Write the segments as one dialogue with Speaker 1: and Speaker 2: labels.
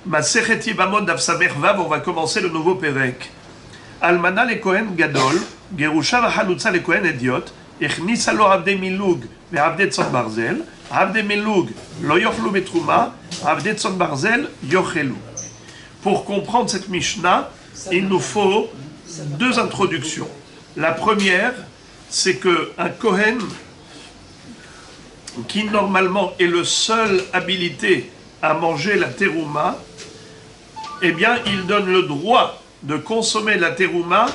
Speaker 1: Masechet Yevamot Daf Samer Vav, on va commencer le nouveau Perek. Almana le Kohen Gadol, Gerusha v'Halutza le Kohen Ediot, Echnisa lo Avdei Milug ve'Avdei Tzon Barzel, Avdei Milug lo yochlu betruma, Avdei Tzon Barzel yochelu. Pour comprendre cette Mishnah, il nous faut deux introductions. La première, c'est qu'un Kohen qui normalement est le seul habilité à manger la terouma, eh bien, il donne le droit de consommer la terouma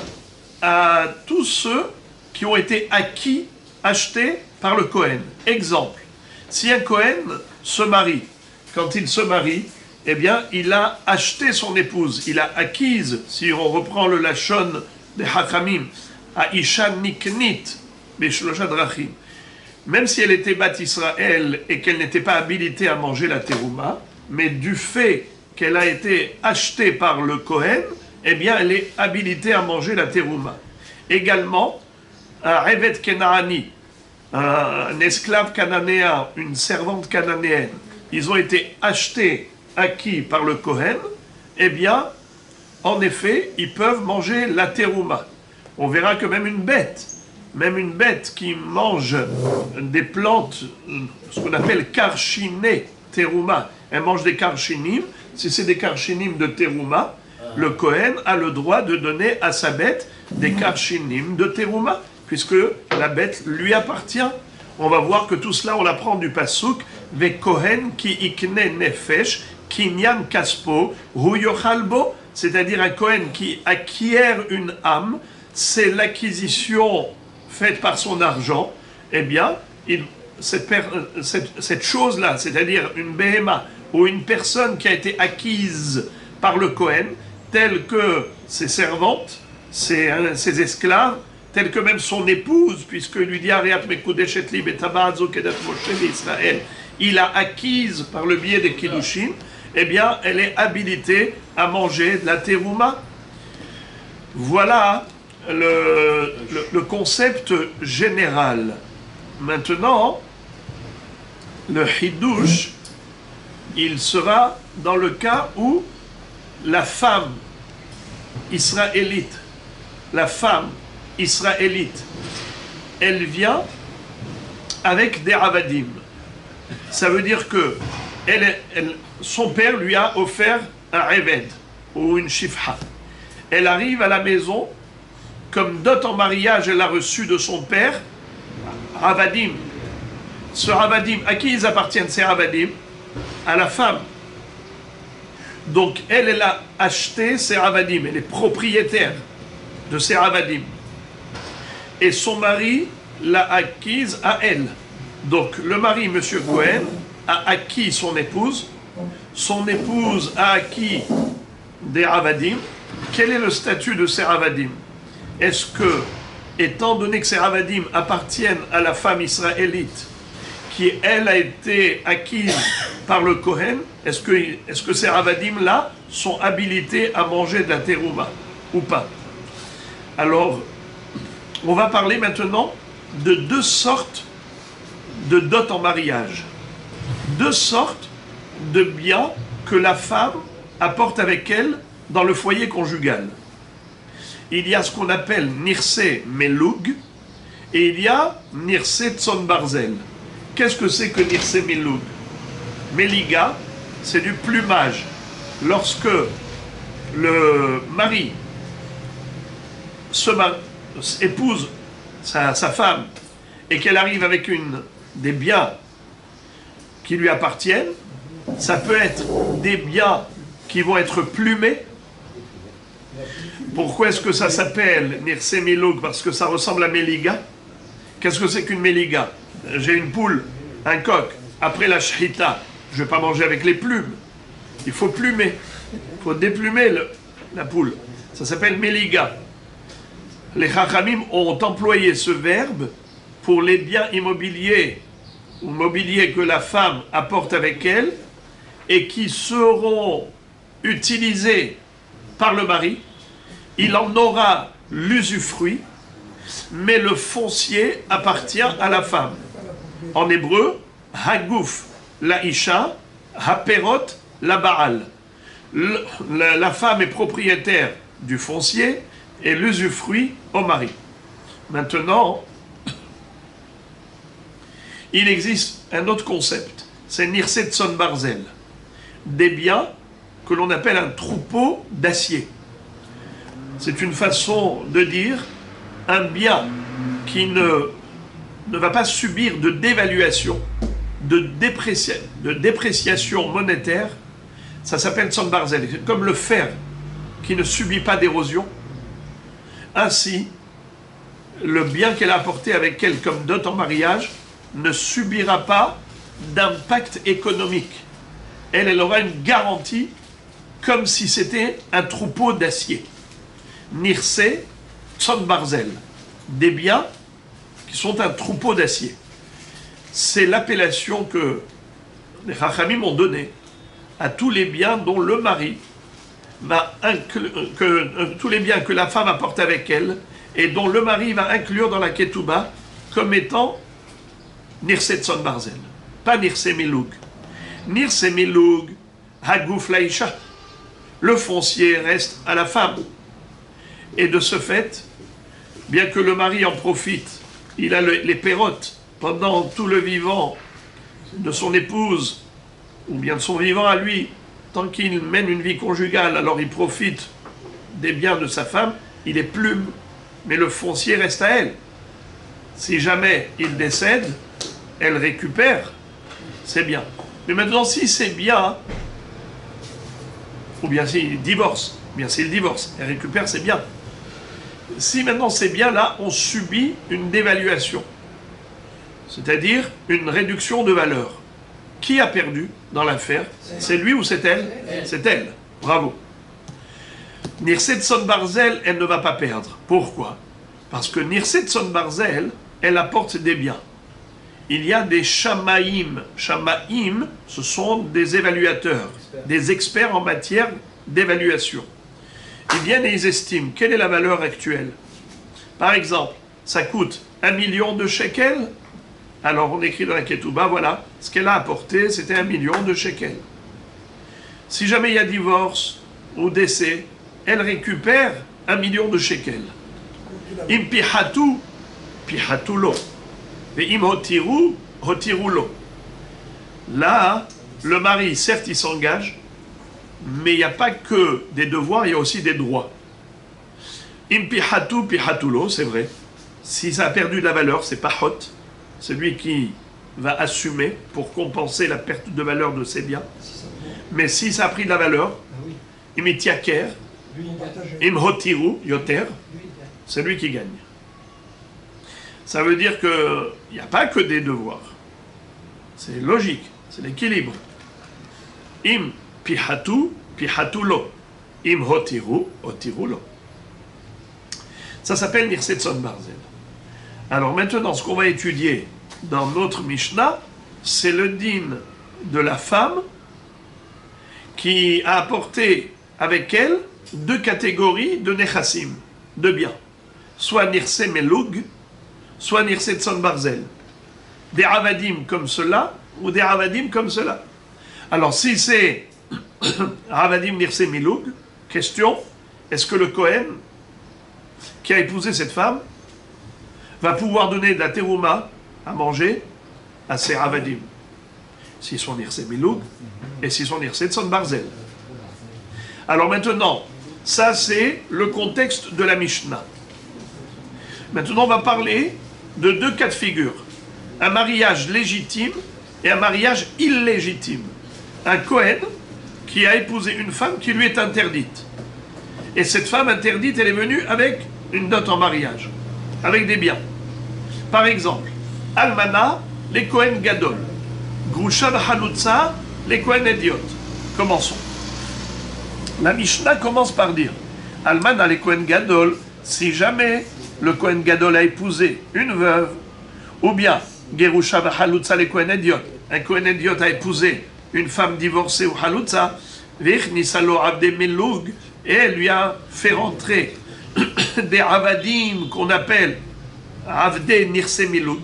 Speaker 1: à tous ceux qui ont été acquis, achetés par le Kohen. Exemple, si un Kohen se marie, quand il se marie, eh bien, il a acheté son épouse, il a acquise, si on reprend le lachon des Hachamim, à Isha Niknit, Beshlosha Drachim. Même si elle était Bat Israël et qu'elle n'était pas habilitée à manger la terouma, mais du fait qu'elle a été achetée par le Kohen, eh bien, elle est habilitée à manger la terouma. Également, un Revet Kenaani, un esclave cananéen, une servante cananéenne, ils ont été achetés, acquis par le Kohen, eh bien, en effet, ils peuvent manger la terouma. On verra que même une bête qui mange des plantes, ce qu'on appelle karchiné terouma, elle mange des karchinim. Si c'est des karchinim de terouma, le Kohen a le droit de donner à sa bête des karchinim de terouma, puisque la bête lui appartient. On va voir que tout cela, on l'apprend du pasuk, ve Kohen ki ikne nefesh, kinyan kaspo, hu yochalbo, c'est-à-dire un Kohen qui acquiert une âme, c'est l'acquisition faite par son argent, eh bien, cette chose-là, c'est-à-dire une béhéma ou une personne qui a été acquise par le Kohen, telle que ses servantes, ses esclaves, telle que même son épouse, puisqu'il lui dit Ariat Mekudeshet li betabazo kedat Moshe d'Israël, il a acquise par le biais des Kiddushin, eh bien, elle est habilitée à manger de la terouma. Voilà le concept général. Maintenant, le Hidush, il sera dans le cas où la femme israélite, elle vient avec des avadim. Ça veut dire que son père lui a offert un reved ou une shifha. Elle arrive à la maison, comme dot en mariage, elle a reçu de son père Ravadim. Ce Ravadim, à qui ils appartiennent ces Ravadim? À la femme. Donc elle a acheté ces Ravadim, elle est propriétaire de ces Ravadim. Et son mari l'a acquise à elle. Donc le mari, M. Cohen, a acquis son épouse a acquis des Ravadim. Quel est le statut de ces Ravadim? Est-ce que, étant donné que ces Ravadim appartiennent à la femme israélite, qui elle a été acquise par le Kohen, est-ce que ces Ravadim-là sont habilités à manger de la terouma ou pas? Alors, on va parler maintenant de deux sortes de dot en mariage. Deux sortes de biens que la femme apporte avec elle dans le foyer conjugal. Il y a ce qu'on appelle Nirse Melug et il y a Nirse Tzon Barzel. Qu'est-ce que c'est que Nirse Melug? Meliga, c'est du plumage. Lorsque le mari épouse sa femme et qu'elle arrive avec des biens qui lui appartiennent, ça peut être des biens qui vont être plumés. Pourquoi est-ce que ça s'appelle Nirse Melug? Parce que ça ressemble à Meliga. Qu'est-ce que c'est qu'une Meliga? J'ai une poule, un coq. Après la shrita, je ne vais pas manger avec les plumes. Il faut plumer. Il faut déplumer la poule. Ça s'appelle Meliga. Les Chachamim ont employé ce verbe pour les biens immobiliers ou mobiliers que la femme apporte avec elle et qui seront utilisés par le mari. Il en aura l'usufruit, mais le foncier appartient à la femme. En hébreu, Hagouf la Isha, Haperot la Baal. la femme est propriétaire du foncier et l'usufruit au mari. Maintenant, il existe un autre concept, c'est Nirset Son Barzel, des biens que l'on appelle un troupeau d'acier. C'est une façon de dire un bien qui ne va pas subir de dévaluation, de dépréciation monétaire. Ça s'appelle Son Barzel. C'est comme le fer qui ne subit pas d'érosion. Ainsi, le bien qu'elle a apporté avec elle comme dot en mariage ne subira pas d'impact économique. Elle aura une garantie comme si c'était un troupeau d'acier. Nirse, Son Barzel, des biens qui sont un troupeau d'acier. C'est l'appellation que les Chachamim ont donnée à tous les biens dont le mari tous les biens que la femme apporte avec elle et dont le mari va inclure dans la ketouba comme étant Nirse Son Barzel, pas Nirse Miloug. Nirse Miloug, Hagouf Laïcha. Le foncier reste à la femme. Et de ce fait, bien que le mari en profite, il a les pérotes pendant tout le vivant de son épouse, ou bien de son vivant à lui, tant qu'il mène une vie conjugale, alors il profite des biens de sa femme, il est plume, mais le foncier reste à elle. Si jamais il décède, elle récupère ses biens. Mais maintenant, si c'est bien, ou bien s'il divorce, elle récupère ses biens. Si maintenant ces biens-là ont subi une dévaluation, c'est-à-dire une réduction de valeur, qui a perdu dans l'affaire? C'est lui ou c'est elle? C'est elle. Bravo. Nirset Son Barzel, elle ne va pas perdre. Pourquoi? Parce que Nirset Son Barzel, elle apporte des biens. Il y a des shamaïm. Shamaïm, ce sont des évaluateurs, des experts en matière d'évaluation. Ils viennent et ils estiment quelle est la valeur actuelle. Par exemple, ça coûte 1 million de shekels. Alors on écrit dans la ketouba, voilà, ce qu'elle a apporté, c'était 1 million de shekels. Si jamais il y a divorce ou décès, elle récupère 1 million de shekels. Im pihatu, pihatu lo. Et im hotiru, hotiru lo. Là, le mari, certes, il s'engage, mais il n'y a pas que des devoirs, il y a aussi des droits. Im pihatu, pihatu lo, c'est vrai. Si ça a perdu de la valeur, c'est pas hot. C'est lui qui va assumer pour compenser la perte de valeur de ses biens. Mais si ça a pris de la valeur, imitiaker, imhotiru, yoter, c'est lui qui gagne. Ça veut dire qu'il n'y a pas que des devoirs. C'est logique, c'est l'équilibre. Im pihatu, pihatu lo. Im hotiru, hotiru lo. Ça s'appelle Nirset Son Barzel. Alors maintenant, ce qu'on va étudier dans notre Mishnah, c'est le din de la femme qui a apporté avec elle 2 catégories de nechassim, de biens. Soit Nirse Meloug, soit Nirse Son Barzel. Des avadim comme cela, ou des avadim comme cela. Alors si c'est avadim Nirse Meloug, question, est-ce que le Kohen qui a épousé cette femme va pouvoir donner de la terouma à manger à ses avadim, s'ils sont Nirse Miloug et s'ils sont Nirse Son Barzel. Alors maintenant, ça c'est le contexte de la Mishnah. Maintenant on va parler de 2 cas de figure. Un mariage légitime et un mariage illégitime. Un Kohen qui a épousé une femme qui lui est interdite. Et cette femme interdite, elle est venue avec une dot en mariage, avec des biens. Par exemple, Almana, les Kohen Gadol. Grusha Halutza, les Kohen Ediot. Commençons. La Mishnah commence par dire Almana, les Kohen Gadol, si jamais le Kohen Gadol a épousé une veuve, ou bien Gerusha Halutza, les Kohen Ediot. Un Kohen Ediot a épousé une femme divorcée ou Halutza, Vechnisalo Abde Meloug, et elle lui a fait rentrer des avadim qu'on appelle Avde Nirse Miloug,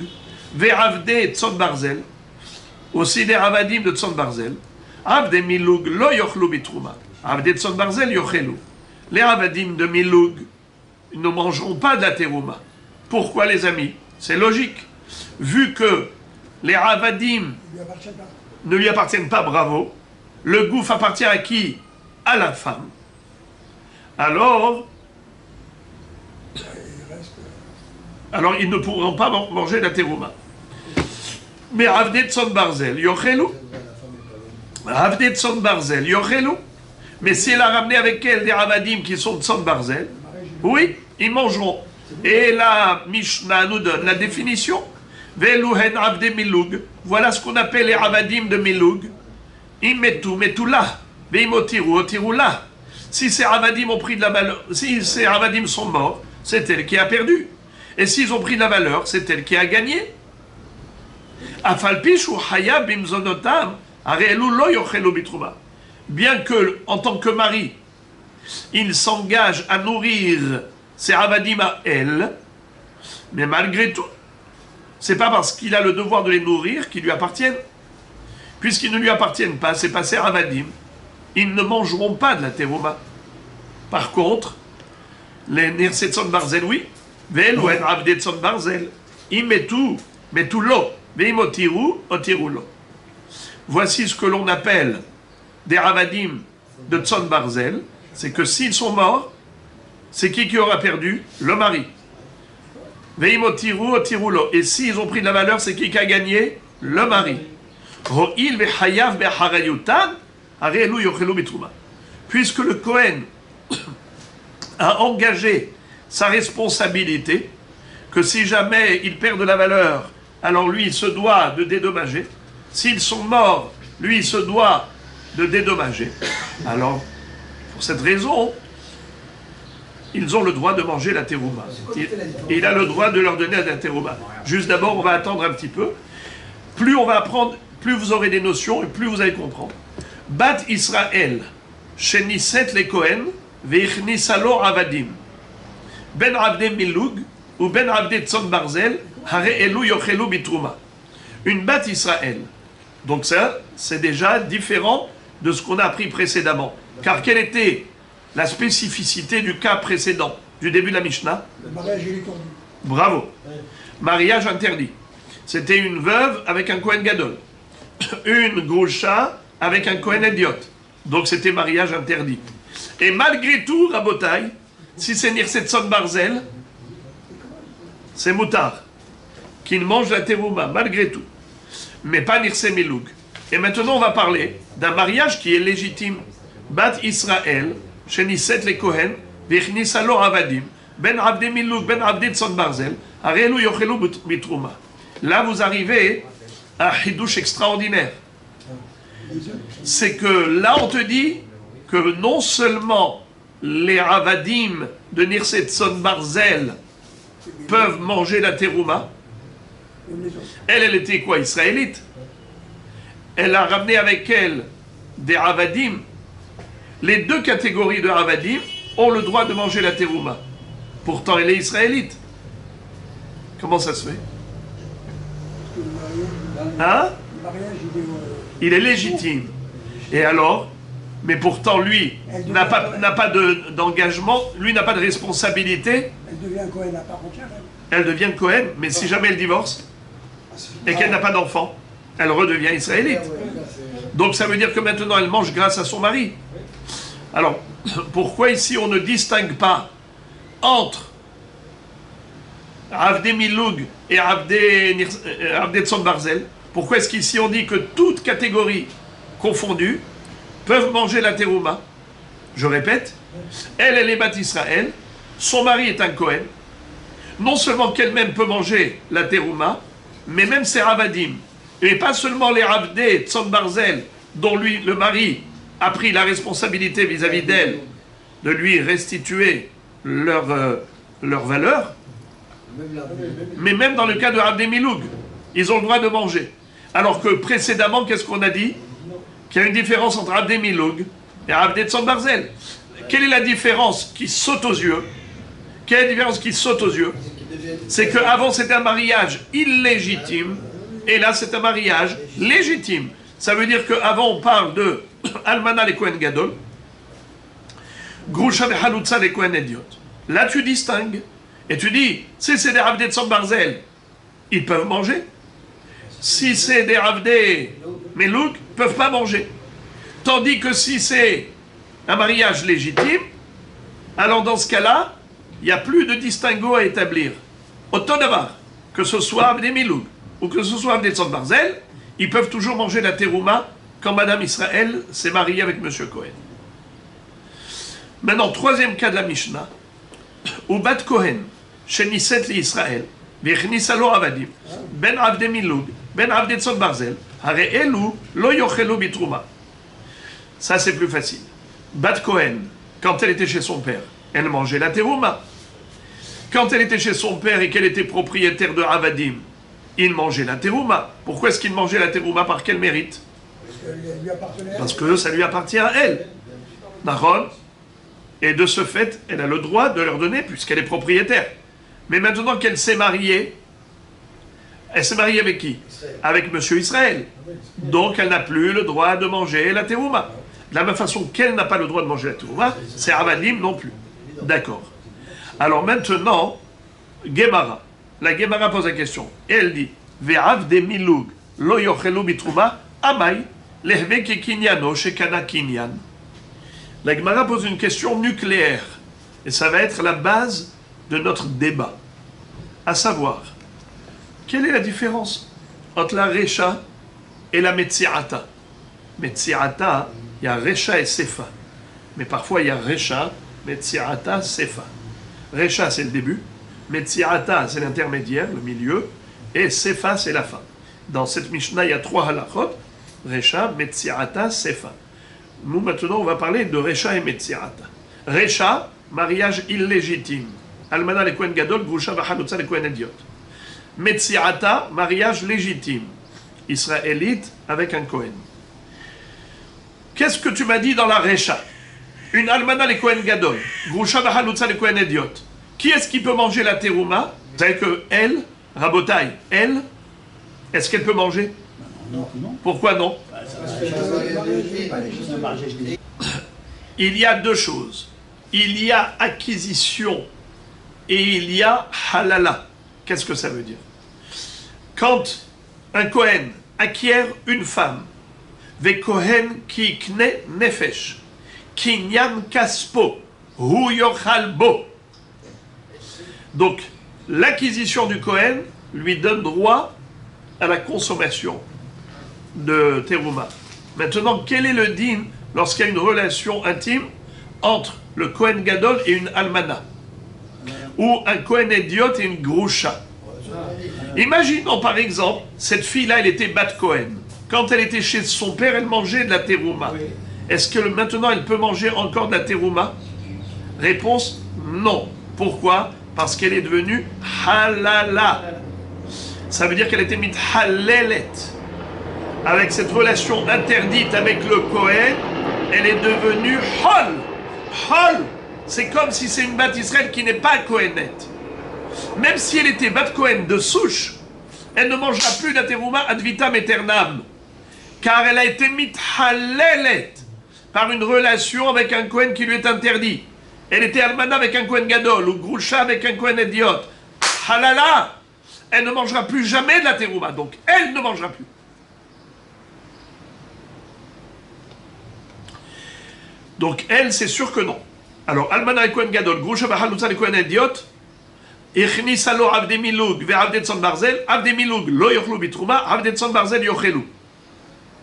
Speaker 1: Ve Avde Tzon Barzel, aussi des avadim de Tzon Barzel. Avde Miloug lo yochlu bitrouma. Avde Tzon Barzel yochelu. Les Avadim de Miloug ne mangeront pas de la terouma. Pourquoi, les amis? C'est logique. Vu que les Avadim ne lui appartiennent pas, bravo, le gouffre appartient à qui? À la femme. Alors ils ne pourront pas manger la terouma. Mais Avde Tzon Barzel yochelu. Avde Tzon Barzel yochelu. Mais si elle a ramené avec elle des Avadim qui sont Tzon Barzel, oui, ils mangeront. Et la Mishnah nous donne la définition. Veluhen Avde Miloug. Voilà ce qu'on appelle les Avadim de Miloug. Metu là. Veimotiru, otiru là. Si ces Avadim ont pris de la valeur, si ces Avadim sont morts, c'est elle qui a perdu. Et s'ils ont pris de la valeur, c'est elle qui a gagné. Afalpish ou Haya bimzonotam, arelu lo yochelu bitrouma. Bien que, en tant que mari, il s'engage à nourrir ses avadim à elle, mais malgré tout, c'est pas parce qu'il a le devoir de les nourrir qu'ils lui appartiennent. Puisqu'ils ne lui appartiennent pas, c'est pas ses avadim, ils ne mangeront pas de la terouma. Par contre, les nirsetzon barzel, oui, ve'elouen avdetzon barzel, imetu, metu lo, ve'imotiru, otiru lo. Voici ce que l'on appelle des Avadim de Tzon Barzel, c'est que s'ils sont morts, c'est qui aura perdu? Le mari. Veimotiru otirulo. Et s'ils ont pris de la valeur, c'est qui a gagné? Le mari. Ro'il vechayav beharayutan, arelu yochelu bitrouma. Puisque le Kohen a engagé sa responsabilité, que si jamais il perd de la valeur, alors lui, il se doit de dédommager. S'ils sont morts, lui, il se doit de dédommager. Alors, pour cette raison, ils ont le droit de manger la terouma. Il a le droit de leur donner la terouma. Juste d'abord, on va attendre un petit peu. Plus on va apprendre, plus vous aurez des notions et plus vous allez comprendre. Bat Israël, Sheniset le Kohen, Veichnisalo Avadim. Ben Avde Miloug, ou Ben Avde Tzon Barzel, Hare Elu Yochelu Bitrouma. Une Bat Israël. Donc ça, c'est déjà différent de ce qu'on a appris précédemment. Car quelle était la spécificité du cas précédent, du début de la Mishnah?
Speaker 2: Le mariage interdit.
Speaker 1: Bravo. Mariage interdit. C'était une veuve avec un Kohen Gadol. Une Groucha avec un Kohen Idiot. Donc c'était mariage interdit. Et malgré tout, Rabotai, si c'est Nirsetzon Barzel, c'est Moutar, qui mange la terouma, malgré tout. Mais pas Nirse Miloug. Et maintenant, on va parler d'un mariage qui est légitime. Bat Israël, Sheniset le Kohen, Vichnisalo Avadim, Ben Avde Miloug, Ben Avde Tzon Barzel, Arelu Yochelu Bitrouma. Là, vous arrivez à un hidouche extraordinaire. C'est que là, on te dit que non seulement les Avadim de Nirse Tzon Barzel peuvent manger la terouma, elle était quoi? Israélite. Elle a ramené avec elle des Avadim. Les deux catégories de Avadim ont le droit de manger la terouma. Pourtant, elle est israélite. Comment ça se fait? Hein? Il est légitime. Et alors? Mais pourtant, lui n'a pas d'engagement, lui n'a pas de responsabilité.
Speaker 2: Elle devient Cohen à part entière.
Speaker 1: Elle devient Cohen, mais si jamais elle divorce et qu'elle n'a pas d'enfant, elle redevient israélite. Donc ça veut dire que maintenant elle mange grâce à son mari. Alors, pourquoi ici on ne distingue pas entre Avde Miloug et Avde Tzon Barzel? Pourquoi est-ce qu'ici on dit que toutes catégories confondues peuvent manger la terouma? Je répète, elle est Bat Israël, son mari est un Cohen. Non seulement qu'elle-même peut manger la terouma, mais même ses Avadim. Et pas seulement les Avde Tzon Barzel, dont lui, le mari, a pris la responsabilité vis-à-vis d'elle de lui restituer leur valeur, mais même dans le cas de Avde Miloug, ils ont le droit de manger. Alors que précédemment, qu'est-ce qu'on a dit? Qu'il y a une différence entre Avde Miloug et Avde Tzon Barzel. Quelle est la différence qui saute aux yeux? Quelle est la différence qui saute aux yeux? C'est qu'avant c'était un mariage illégitime, et là c'est un mariage légitime. Ça veut dire qu'avant on parle de Almana les Kohen Gadol, Grusha Halutza les Kohen Ediot. Là tu distingues et tu dis, si c'est des Avdei Tzom Barzel, ils peuvent manger. Si c'est des Avdei Melouk, ils ne peuvent pas manger. Tandis que si c'est un mariage légitime, alors dans ce cas-là, il n'y a plus de distinguo à établir. Autant d'avoir, que ce soit Avdei Melouk ou que ce soit Avdei Tzom Barzel, ils peuvent toujours manger la terouma quand Madame Israël s'est mariée avec Monsieur Cohen. Maintenant, troisième cas de la Mishnah, ou Bat Cohen, Sheniset li Israël, Vechnisa lo avadim, Ben Avdei Milug, Ben Avdei Tzom Barzel, Hare elu lo yochelu bitrouma. Ça c'est plus facile. Bat Cohen, quand elle était chez son père, elle mangeait la terouma. Quand elle était chez son père et qu'elle était propriétaire de Avadim, il mangeait la terouma. Pourquoi est-ce qu'il mangeait la terouma? Par quel mérite? Parce que ça lui appartient à elle. D'accord? Et de ce fait, elle a le droit de leur donner puisqu'elle est propriétaire. Mais maintenant qu'elle s'est mariée, elle s'est mariée avec qui? Avec Monsieur Israël. Donc elle n'a plus le droit de manger la terouma. De la même façon qu'elle n'a pas le droit de manger la terouma, c'est Avadim non plus. D'accord. Alors maintenant, Gemara. La Gemara pose la question. Et elle dit, Ve'avdei milug lo yochelu bitrouma amai lehve kekinyano shekana kinyan. La Gemara pose une question nucléaire. Et ça va être la base de notre débat. À savoir, quelle est la différence entre la Recha et la Metsiata? Metsiata, il y a Recha et Sefa. Mais parfois il y a Recha, Metsiata, Sefa. Recha c'est le début. Metsiata, c'est l'intermédiaire, le milieu, et Sefa, c'est la fin. Dans cette Mishnah, il y a 3 halachot, Recha, Metsiata, Sefa. Nous, maintenant, on va parler de Recha et Metsiata. Recha, mariage illégitime. Almana le Kohen Gadol, Grusha v'Chalutza le Kohen Ediot. Metsiata, mariage légitime. Israélite avec un Kohen. Qu'est-ce que tu m'as dit dans la Recha? Une Almana le Kohen Gadol, Grusha v'Chalutza le Kohen Ediot. Qui est-ce qui peut manger la terouma? Vous savez que elle, Rabotai, elle, est-ce qu'elle peut manger?
Speaker 2: Non.
Speaker 1: Pourquoi non? Il y a deux choses. Il y a acquisition et il y a halala. Qu'est-ce que ça veut dire? Quand un Kohen acquiert une femme, ve Kohen ki kne nefesh, kinyan kaspo, hu yochal bo. Donc, l'acquisition du Kohen lui donne droit à la consommation de terouma. Maintenant, quel est le din lorsqu'il y a une relation intime entre le Kohen Gadol et une almana? Ou un Kohen Ediot et une Grusha? Imaginons par exemple, cette fille-là, elle était Bat Kohen. Quand elle était chez son père, elle mangeait de la terouma. Est-ce que maintenant, elle peut manger encore de la terouma? Réponse, non. Pourquoi? Parce qu'elle est devenue halala. Ça veut dire qu'elle était mithalelet. Avec cette relation interdite avec le Kohen, elle est devenue hol. Hol, c'est comme si c'est une bat Israël qui n'est pas Kohenette. Même si elle était bat Kohen de souche, elle ne mangera plus la terouma ad vitam aeternam. Car elle a été mithalelet par une relation avec un Kohen qui lui est interdit. Elle était almana avec un Kohen Gadol, ou Grusha avec un Kohen Ediot. Halala, elle ne mangera plus jamais de la terouma, donc elle ne mangera plus. Donc elle, c'est sûr que non. Alors, almana et Kohen Gadol, Grusha v'Chalutza le Kohen Ediot, Ichnisa lo Avdei Milug ve'Avdei Tzon Barzel, Avdei Milug lo yochlu bitrouma, Avdei Tzon Barzel yochelu.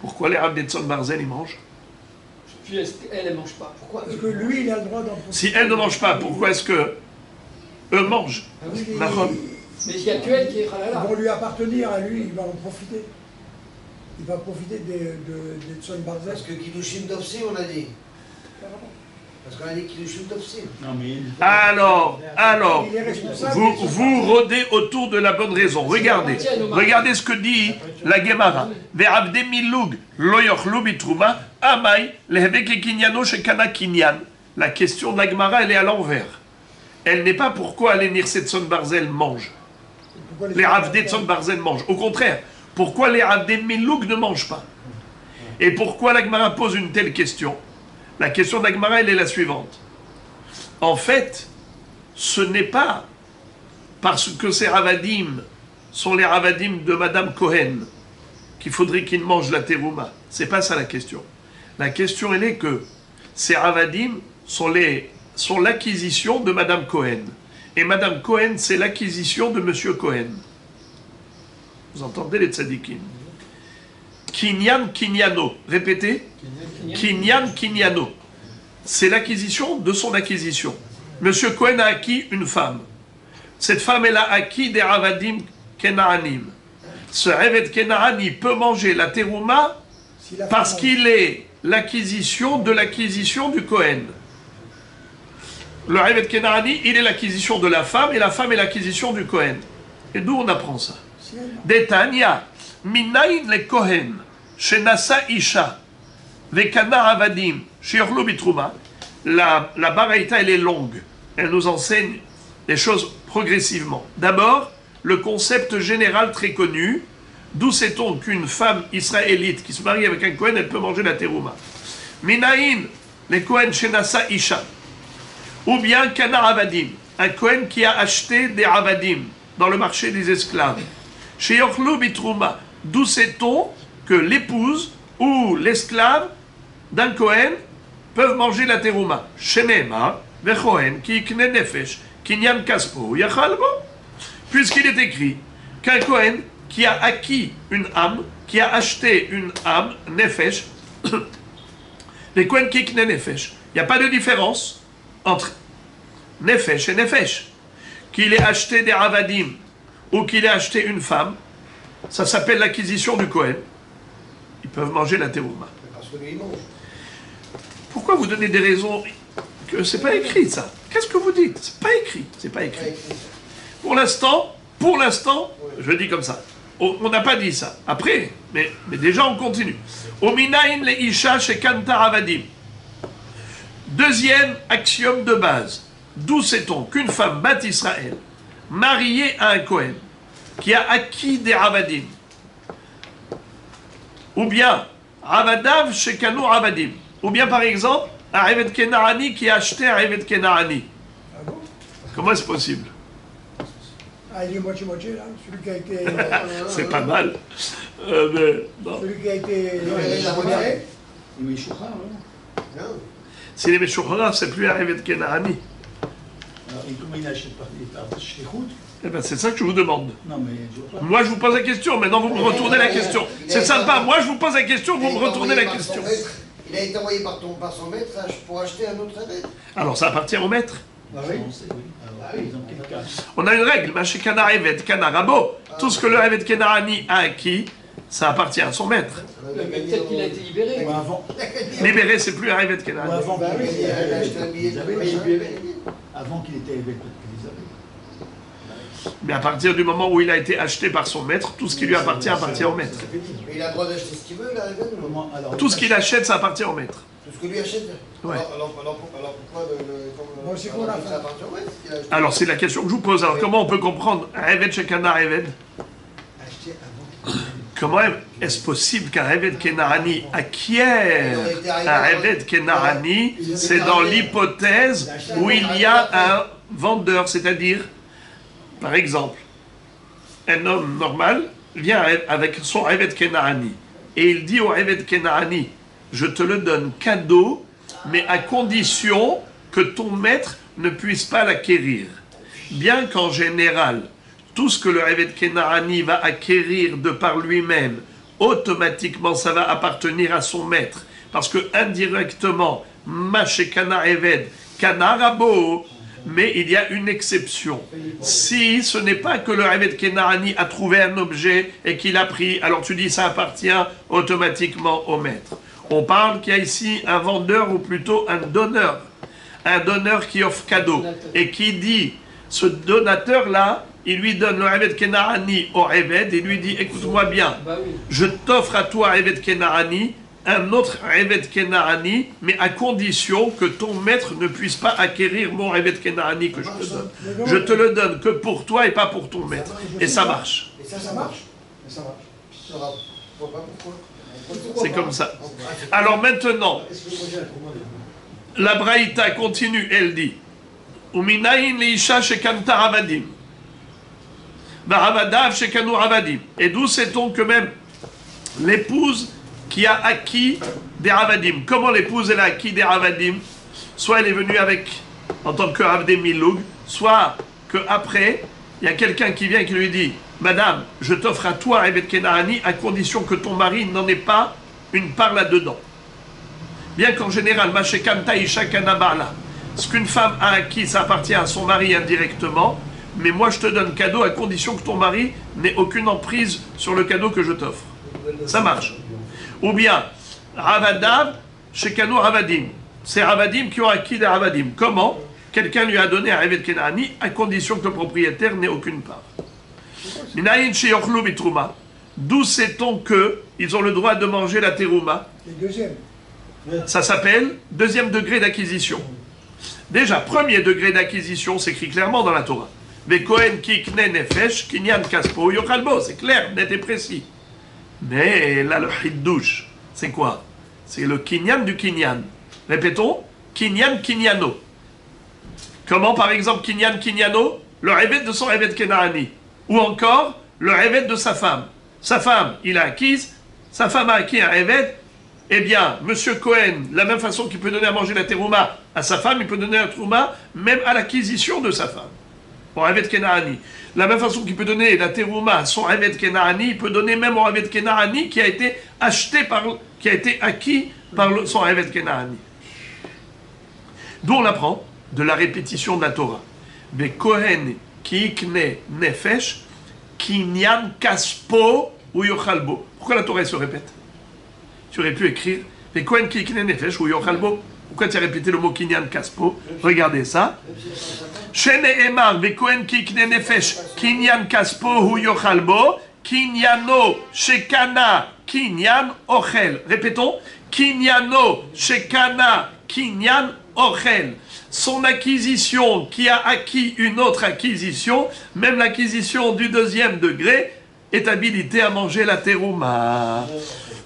Speaker 1: Pourquoi les Avdei Tzon Barzel, ils mangent?
Speaker 3: Puis elle ne mange pas. Pourquoi?
Speaker 2: Parce que lui, il a le droit d'en profiter.
Speaker 1: Si elle ne mange pas, pourquoi est-ce que eux mangent?
Speaker 2: Oui,
Speaker 1: D'accord.
Speaker 3: Mais il y a que elle qui est
Speaker 2: Ils
Speaker 3: halala.
Speaker 2: vont lui appartenir à lui, il va en profiter. Il va profiter des Tzon Barzel.
Speaker 4: Parce que Kiddushin Tofsim, on a dit. Parce qu'on a dit Kiddushin Tofsim.
Speaker 1: Alors,
Speaker 2: Il est responsable.
Speaker 1: vous rôdez autour de la bonne raison. Regardez ce que dit la Gemara. Ve'avdei milug lo yochlu bitrouma amai lehve kekinyano shekana kinyan. La question de la Gemara, elle est à l'envers. Elle n'est pas pourquoi les Nirset Tzon Barzel mangent. Les Avdei Tzon Barzel mangent. Au contraire, pourquoi les Avdei milug ne mangent pas? Et pourquoi la Gemara pose une telle question? La question de la Gemara, elle est la suivante. En fait, ce n'est pas parce que ces ravadim sont les ravadim de Madame Cohen qu'il faudrait qu'ils mangent la terouma. C'est pas ça la question. La question, elle est que ces ravadim sont l'acquisition de Madame Cohen. Et Madame Cohen, c'est l'acquisition de Monsieur Cohen. Vous entendez les tzadikim? Kinyan Kinyano. Répétez. Kinyan Kinyano. C'est l'acquisition de son acquisition. Monsieur Cohen a acquis une femme. Cette femme, elle a acquis des ravadim kenaanim. Ce Eved Kenaani peut manger la terouma parce qu'il est l'acquisition de l'acquisition du Cohen. Le Eved Kenaani, il est l'acquisition de la femme et la femme est l'acquisition du Cohen. Et d'où on apprend ça? Detania, minayin le Cohen, shenasa isha, vekana avadim, shiorlo bitrouma. La baraita, elle est longue. Elle nous enseigne les choses progressivement. D'abord, le concept général très connu, d'où sait-on qu'une femme israélite qui se marie avec un Cohen, elle peut manger la terouma. Minayin, les Cohen shenasa isha. Ou bien kana avadim, un Cohen qui a acheté des avadim dans le marché des esclaves. Chez Yochlo bitrouma, d'où sait-on que l'épouse ou l'esclave d'un Cohen peuvent manger la terouma. Shenema, vechohen, ki ikne nefesh, kinyan kaspo, yachalbo. Puisqu'il est écrit qu'un Cohen qui a acquis une âme, qui a acheté une âme, nefesh, les Cohen qui ikne nefesh, il n'y a pas de différence entre nefesh et nefesh. Qu'il ait acheté des ravadim ou qu'il ait acheté une femme, ça s'appelle l'acquisition du Cohen. Ils peuvent manger la terouma.
Speaker 4: Parce que lui, il mange.
Speaker 1: Pourquoi vous donnez des raisons que c'est pas écrit ça? Qu'est-ce que vous dites? C'est pas écrit. C'est pas écrit. Pour l'instant, je dis comme ça. On n'a pas dit ça. Après, mais déjà on continue. Ominain le isha chez Kantar Avadim. Deuxième axiome de base. D'où sait-on qu'une femme bat Israël, mariée à un Cohen, qui a acquis des Avadim, ou bien Avadav chez Kano Avadim, ou bien par exemple un Eved Kenaani qui a acheté un Eved Kenaani.
Speaker 2: Ah bon?
Speaker 1: Comment est-ce possible?
Speaker 2: Ah, il est moitié-moitié, là. Celui qui a été...
Speaker 1: C'est pas mal. Mais, non.
Speaker 2: Celui qui a été...
Speaker 4: libéré.
Speaker 3: Il est chouchard, non?
Speaker 4: Non.
Speaker 1: Si les Meshuchara, c'est plus un Eved Kenaani.
Speaker 5: Alors, et comment il achète par shlichut?
Speaker 1: Eh ben, c'est ça que je vous demande.
Speaker 5: Non, mais je vois pas.
Speaker 1: Moi, je vous pose la question, maintenant vous me retournez la question. C'est sympa, moi je vous pose la question, vous me retournez la question.
Speaker 4: Il a été envoyé par son maître pour acheter un autre évêque.
Speaker 1: Alors ça appartient au maître.
Speaker 5: Ah oui, on sait, oui. Alors,
Speaker 4: oui.
Speaker 5: dans quel cas?
Speaker 1: On a une règle, chez Kana Evet, Kana Rabo. Tout ce que le Evet Kenaani a acquis, ça appartient à son maître.
Speaker 3: Mais peut-être qu'il a été libéré.
Speaker 5: Ou avant,
Speaker 1: Libéré, c'est plus un Evet
Speaker 5: ou
Speaker 1: Kenaani.
Speaker 5: avant
Speaker 4: Bah oui,
Speaker 5: qu'il
Speaker 4: il
Speaker 5: était
Speaker 4: a acheté un billet de
Speaker 5: avant qu'il était évêque, peut-être qu'ils avaient.
Speaker 1: Mais à partir du moment où il a été acheté par son maître, tout ce qui lui appartient appartient au maître.
Speaker 4: Mais il a le droit d'acheter ce qu'il veut, la révèle.
Speaker 5: Comment alors?
Speaker 1: Tout ce qu'il achète, ça appartient au maître.
Speaker 4: Tout ce que lui achète.
Speaker 1: Ouais.
Speaker 4: Alors pourquoi
Speaker 2: Moi aussi, qu'on l'a fait.
Speaker 4: ça appartient au maître, il a acheté.
Speaker 1: Alors c'est la question que je vous pose. Alors comment on peut comprendre un Evet chez Kana Evet?
Speaker 5: Acheter avant.
Speaker 1: Comment est-ce possible qu'un Evet Kenaani acquiert un Evet Kenaani? C'est dans l'hypothèse où il y a un vendeur, c'est-à-dire, par exemple, un homme normal vient avec son Evet Kenaani et il dit au Evet Kenaani, je te le donne cadeau, mais à condition que ton maître ne puisse pas l'acquérir. Bien qu'en général, tout ce que le Evet Kenaani va acquérir de par lui-même, automatiquement ça va appartenir à son maître. Parce que indirectement, Mashekana Evet, Kana Rabo, mais il y a une exception. Si ce n'est pas que le Evet Kenaani a trouvé un objet et qu'il a pris, alors tu dis ça appartient automatiquement au maître. On parle qu'il y a ici un vendeur ou plutôt un donneur qui offre cadeau et qui dit, ce donateur-là, il lui donne le Evet Kenaani au Evet et lui dit, écoute-moi bien,
Speaker 3: Bah oui.
Speaker 1: je t'offre à toi Evet Kenaani, un autre Evet Kenaani, mais à condition que ton maître ne puisse pas acquérir mon Evet Kenaani que je te donne. Je te le donne que pour toi et pas pour ton maître. Et ça marche.
Speaker 4: Et ça
Speaker 2: Ça marche? Ça marche.
Speaker 4: Ça va. Pourquoi pas, pourquoi
Speaker 1: C'est comme ça. Alors maintenant,
Speaker 4: Est-ce que manger la trouma,
Speaker 1: la Braïta continue, elle dit Uminayin leisha shekanta avadim. Varavadav shekanu avadim. Et d'où sait-on que même l'épouse qui a acquis des avadim, comment l'épouse elle a acquis des avadim? Soit elle est venue avec, en tant que avdé miloug, soit qu'après, il y a quelqu'un qui vient et qui lui dit Madame, je t'offre à toi, Evet Kenani, à condition que ton mari n'en ait pas une part là-dedans. Bien qu'en général, Mashekanta Isha Kanabala, ce qu'une femme a acquis, ça appartient à son mari indirectement, mais moi je te donne cadeau à condition que ton mari n'ait aucune emprise sur le cadeau que je t'offre. Ça marche. Ou bien, Ravadav, Shekanu Ravadim. C'est Ravadim qui ont acquis des Ravadim. Comment? Quelqu'un lui a donné à Evet Kenani à condition que le propriétaire n'ait aucune part. Minayin Sheyochlu Bitrouma. D'où sait-on qu'ils ont le droit de manger la terouma?
Speaker 2: Le deuxième.
Speaker 1: Ça s'appelle deuxième degré d'acquisition. Déjà, premier degré d'acquisition, c'est écrit clairement dans la Torah. Vekohen kikne nefesh, kinyan kaspo yochalbo. C'est clair, net et précis. Mais là, le hiddouche, c'est quoi? C'est le kinyan du kinyan. Répétons, kinyan kinyano. Comment, par exemple, kinyan kinyano? Le révet de son révet Kenaani. Ou encore, le révet de sa femme. Sa femme, il a acquise. Sa femme a acquis un révet. Eh bien, Monsieur Cohen, de la même façon qu'il peut donner à manger la terouma à sa femme, il peut donner la terouma même à l'acquisition de sa femme. Au Havet Kenaani. De la même façon qu'il peut donner la terouma à son Havet Kenaani, il peut donner même au Havet Kenaani qui a été acheté qui a été acquis par son Havet Kenaani. D'où on apprend de la répétition de la Torah. Mais Kohen ki ikne nefesh, kinyan kaspo ou yochalbo. Pourquoi la Torah se répète? Tu aurais pu écrire mais Kohen ki ikne nefesh ou yochalbo. Pourquoi tu as répété le mot kinyan kaspo? Regardez ça. Shene emar ve Kohen ki ikne nefesh, kinyan kaspo ou yochalbo, kinyano shekana kinyan ochel. Répétons. Kinyano shekana kinyan ochel. Son acquisition qui a acquis une autre acquisition, même l'acquisition du deuxième degré, est habilité à manger la terouma.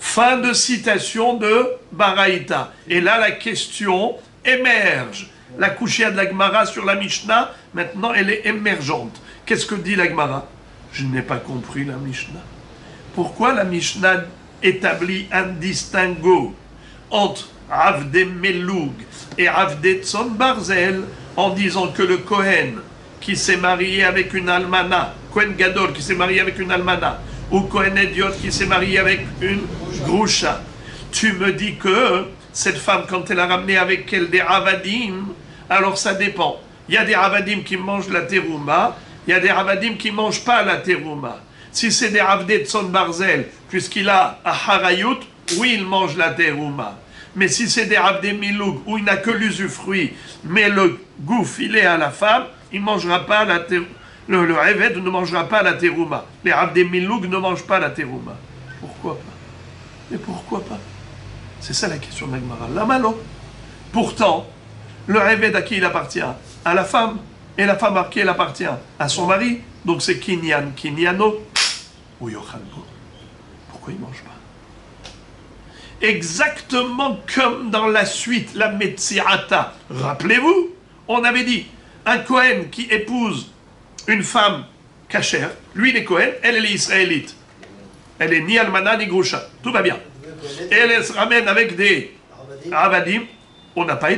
Speaker 1: Fin de citation de Baraïta. Et là, la question émerge. La couchère de la Gemara sur la Mishnah, maintenant, elle est émergente. Qu'est-ce que dit la Gemara? Je n'ai pas compris la Mishnah. Pourquoi la Mishnah établit un distinguo entre Avdé Meloug et Avdé Tzon Barzel en disant que le Kohen qui s'est marié avec une almana, Kohen Gadol qui s'est marié avec une almana, ou Kohen Ediot qui s'est marié avec une Groucha, tu me dis que cette femme, quand elle a ramené avec elle des Avadim, alors ça dépend. Il y a des Avadim qui mangent la terouma, il y a des Avadim qui ne mangent pas la terouma. Si c'est des Avdé Tzon Barzel, puisqu'il a à Harayut, oui, il mange la terouma. Mais si c'est des Avdé Miloug, où il n'a que l'usufruit, mais le goût il est à la femme, il ne mangera pas la terouma. Le Réved ne mangera pas la terouma. Les Avdé Miloug ne mangent pas la terouma. Pourquoi pas? Mais pourquoi pas? C'est ça la question de l'Agmara. La malo. Pourtant, le Réved à qui il appartient? À la femme. Et la femme à qui elle appartient? À son mari. Donc c'est Kinyan, Kinyano ou Yochalbo. Pourquoi il ne mange pas? Exactement comme dans la suite, la Metsiata. Rappelez-vous, on avait dit, un Kohen qui épouse une femme cachère, lui il est Kohen, elle est israélite. Elle est ni almana ni groucha, tout va bien. Et elle se ramène avec des Avadim. On n'a pas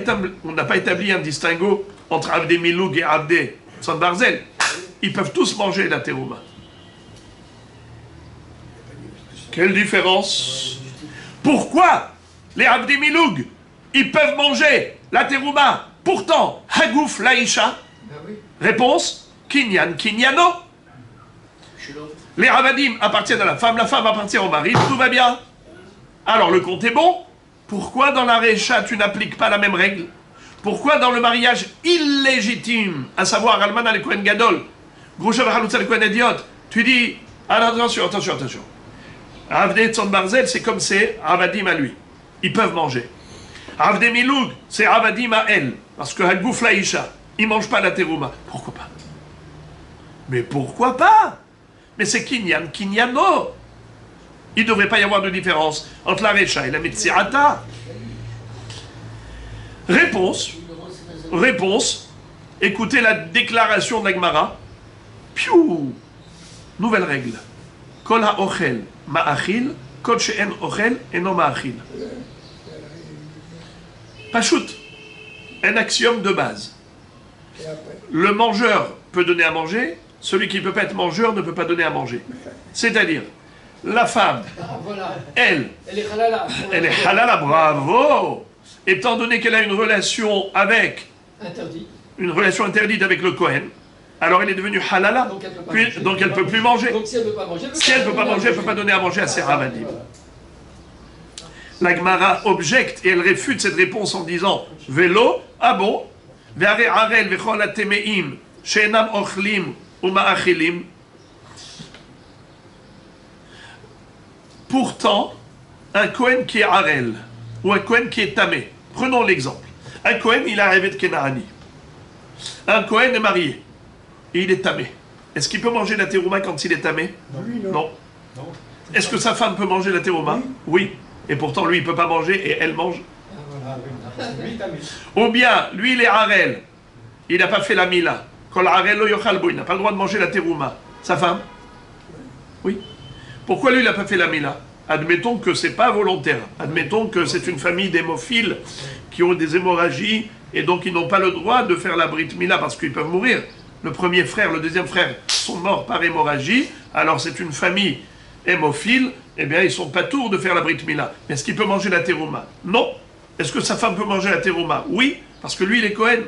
Speaker 1: établi un distinguo entre Avdé Miloug et Avdé Tzon Barzel. Ils peuvent tous manger la terouma. Quelle différence? Pourquoi les Avdé Miloug, ils peuvent manger la terouma? Pourtant, Hagouf Laïcha. Réponse, Kinyan Kinyano. Les Ravadim appartiennent à la femme appartient au mari, tout va bien. Alors le compte est bon. Pourquoi dans la Récha tu n'appliques pas la même règle? Pourquoi dans le mariage illégitime, à savoir Almana le Kohen Gadol, Groucha Vachalutza le Kohen Ediot, tu dis, attention. Avdé Tzon Barzel, c'est comme c'est Ravadim à lui. Ils peuvent manger. Avdé Miloug, c'est Ravadim à elle. Parce que Hagouf Laïcha, ils ne mangent pas la terouma. Pourquoi pas? Mais pourquoi pas? Mais c'est Kinyan, Kinyano. Il ne devrait pas y avoir de différence entre la Recha et la Metsiata. Réponse. Écoutez la déclaration de l'Agmara. Piou. Nouvelle règle. Kol ha-ochel ma'achil, kol she'en ochel eno ma'achil. Pachout. Un axiome de base.
Speaker 2: Et après,
Speaker 1: Le mangeur peut donner à manger, celui qui ne peut pas être mangeur ne peut pas donner à manger. C'est-à-dire, la femme,
Speaker 3: Ah, voilà.
Speaker 1: elle
Speaker 3: Elle est halala.
Speaker 1: est halala, bravo. Étant donné qu'elle a une relation
Speaker 3: Interdit.
Speaker 1: interdite avec le Kohen, alors elle est devenue halala,
Speaker 3: Donc elle peut pas
Speaker 1: puis,
Speaker 3: manger.
Speaker 1: donc elle ne peut plus manger.
Speaker 3: Donc si elle ne peut pas manger,
Speaker 1: Si elle ne peut pas manger, elle ne peut pas donner à manger à ses ravadim. La Gemara objecte et elle réfute cette réponse en disant Vélo, ah bon, Ve'are arel vechol atemeim, she'enam ochlim ou ma'achilim. Pourtant, un Kohen qui est arel, ou un Kohen qui est tamé, prenons l'exemple. Un Kohen, il a rêvé de Kenaani. Un Kohen est marié, et il est tamé. Est-ce qu'il peut manger la terouma quand il est tamé?
Speaker 2: lui, non.
Speaker 1: Non. Est-ce que sa femme peut manger la terouma? Oui. Et pourtant, lui, il ne peut pas manger et elle mange. Ou bien, lui, il est harel. Il n'a pas fait la mila. Kol harel lo yochal bo, il n'a pas le droit de manger la terouma. Sa femme? Oui. Pourquoi lui, il n'a pas fait la mila? Admettons que ce n'est pas volontaire. Admettons que c'est une famille d'hémophiles qui ont des hémorragies et donc ils n'ont pas le droit de faire la brit mila parce qu'ils peuvent mourir. Le premier frère, le deuxième frère sont morts par hémorragie. Alors c'est une famille hémophile. Eh bien, ils ne sont pas tours de faire la brit mila. Mais est-ce qu'il peut manger la terouma? Non. Est-ce que sa femme peut manger la terouma? Oui, parce que lui, il est Kohen.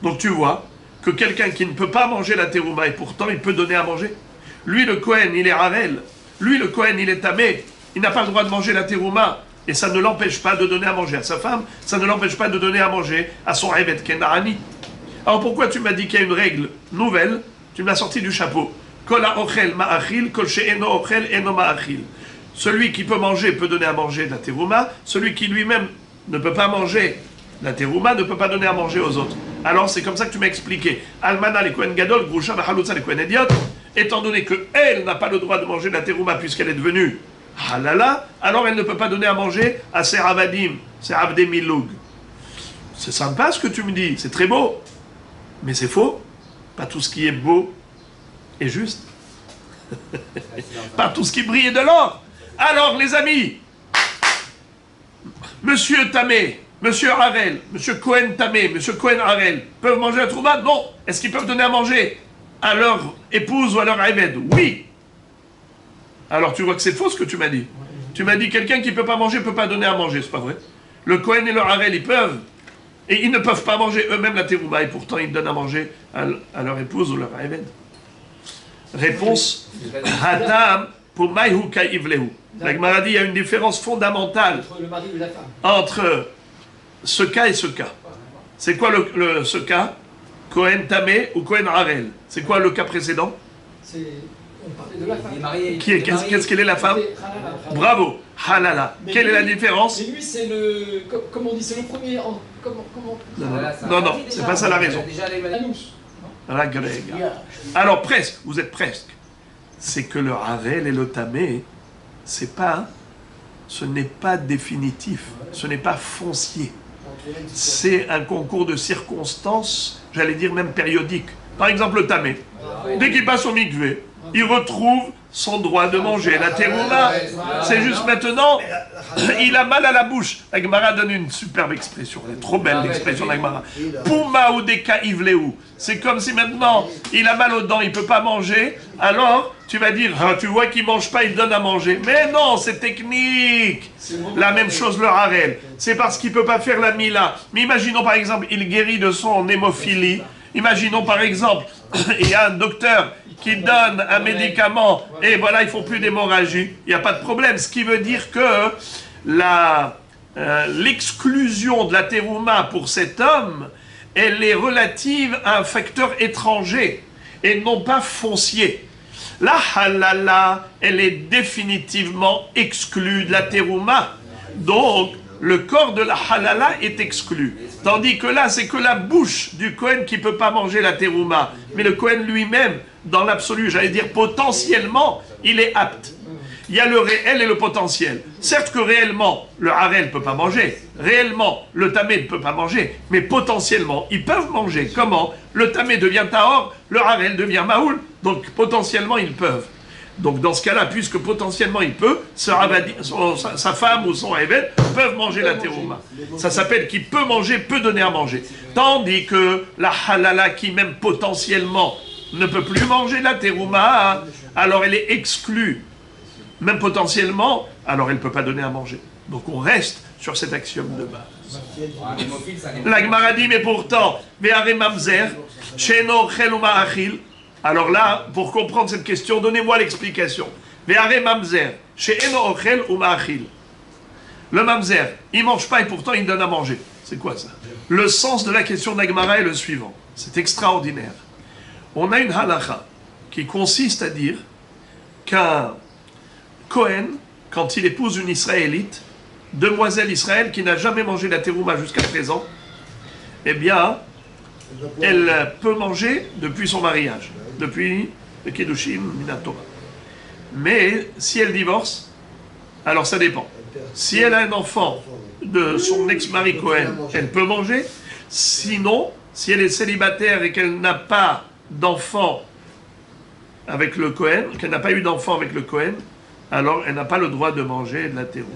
Speaker 1: Donc tu vois que quelqu'un qui ne peut pas manger la terouma et pourtant il peut donner à manger. Lui, le Kohen, il est harel. Lui, le Kohen, il est tamé. Il n'a pas le droit de manger la terouma. Et ça ne l'empêche pas de donner à manger à sa femme. Ça ne l'empêche pas de donner à manger à son Eved Kenani. Alors pourquoi tu m'as dit qu'il y a une règle nouvelle? Tu me l'as sorti du chapeau. Kol ha-ochel ma'achil, kol she'eno ochel eno ma'achil. Celui qui peut manger peut donner à manger de la terouma. Celui qui lui-même ne peut pas manger la terouma ne peut pas donner à manger aux autres. Alors c'est comme ça que tu m'as expliqué. Almana les Kohen Gadol, Grusha Bahalutza les Kohen Ediot, étant donné qu'elle n'a pas le droit de manger de la terouma puisqu'elle est devenue halala, alors elle ne peut pas donner à manger à ses ravadim, ses abdé miloug. C'est sympa ce que tu me dis, c'est très beau, mais c'est faux. Pas tout ce qui est beau est juste. Pas tout ce qui brille est de l'or. Alors les amis, Monsieur Tamé, Monsieur Harel, Monsieur Cohen Tamé, Monsieur Cohen Harel, peuvent manger la trouma? Non. Est-ce qu'ils peuvent donner à manger à leur épouse ou à leur Eved? Oui. Alors tu vois que c'est faux ce que tu m'as dit. Tu m'as dit quelqu'un qui ne peut pas manger ne peut pas donner à manger, c'est pas vrai. Le Cohen et le Harel, ils peuvent. Et ils ne peuvent pas manger eux-mêmes la terouma et pourtant ils donnent à manger à leur épouse ou leur Eved. Réponse Hatam pour Maïhu Kaïvlehu. La Gemara dit il y a une différence fondamentale
Speaker 3: Entre le mari ou la femme.
Speaker 1: entre ce cas et ce cas. C'est quoi ce cas? Cohen Tamé ou Cohen Harel? C'est quoi le cas précédent?
Speaker 3: On parlait de la femme.
Speaker 1: Qu'est-ce qu'elle est la femme? Bravo, halala. Quelle est la différence?
Speaker 3: Mais lui, c'est le. Comme on dit, c'est le premier. Comment.
Speaker 1: Non, c'est pas ça la raison.
Speaker 3: Anouche.
Speaker 1: La grecque. Alors presque, vous êtes presque. C'est que le Harel et le Tamé, ce n'est pas définitif, ce n'est pas foncier. C'est un concours de circonstances, j'allais dire même périodique. Par exemple, le Tamé, dès qu'il passe au mikvé, il retrouve son droit de manger la terouma. C'est juste maintenant, il a mal à la bouche. La Gemara donne une superbe expression, elle est trop belle l'expression de la Gemara. Puma ou deka ivleu. C'est comme si maintenant, il a mal aux dents, il ne peut pas manger. Alors, tu vas dire, ah, tu vois qu'il ne mange pas, il donne à manger. Mais non, c'est technique. La même chose le harel. C'est parce qu'il ne peut pas faire la mila. Mais imaginons par exemple, il guérit de son hémophilie. Imaginons par exemple, il y a un docteur qui donne un médicament et voilà, ils ne font plus d'hémorragie. Il n'y a pas de problème. Ce qui veut dire que l'exclusion de la terouma pour cet homme, elle est relative à un facteur étranger et non pas foncier. La halala, elle est définitivement exclue de la terouma. Donc, le corps de la halala est exclu. Tandis que là, c'est que la bouche du Kohen qui ne peut pas manger la terouma. Mais le Kohen lui-même, dans l'absolu, j'allais dire potentiellement, il est apte. Il y a le réel et le potentiel. Certes que réellement, le harel ne peut pas manger. Réellement, le tamé ne peut pas manger. Mais potentiellement, ils peuvent manger. Comment? Le tamé devient tahor, le harel devient maoul. Donc potentiellement, ils peuvent. Donc dans ce cas-là, puisque potentiellement il peut, sa femme ou son évêque peuvent manger la terouma. Ça s'appelle qui peut manger, peut donner à manger. Tandis que la halala qui même potentiellement ne peut plus manger la terouma, alors elle est exclue. Même potentiellement, alors elle ne peut pas donner à manger. Donc on reste sur cet axiome de base. La Gemara dit, mais pourtant, ve'are mamzer, she'eno ochel u'ma achil. Alors là, pour comprendre cette question, donnez-moi l'explication. Ve'are mamzer, she'eno ochel u'ma achil. Le mamzer, il ne mange pas et pourtant il donne à manger. C'est quoi ça? Le sens de la question de la Gemara est le suivant. C'est extraordinaire. On a une halakha qui consiste à dire qu'un Kohen, quand il épouse une Israélite, demoiselle Israël qui n'a jamais mangé la terouma jusqu'à présent, eh bien, elle peut manger depuis son mariage, depuis le Kedushim Minatora. Mais si elle divorce, alors ça dépend. Si elle a un enfant de son ex-mari Kohen, elle peut manger. Sinon, si elle est célibataire et qu'elle n'a pas d'enfant avec le Kohen, qu'elle n'a pas eu d'enfant avec le Kohen, alors elle n'a pas le droit de manger de la terouma.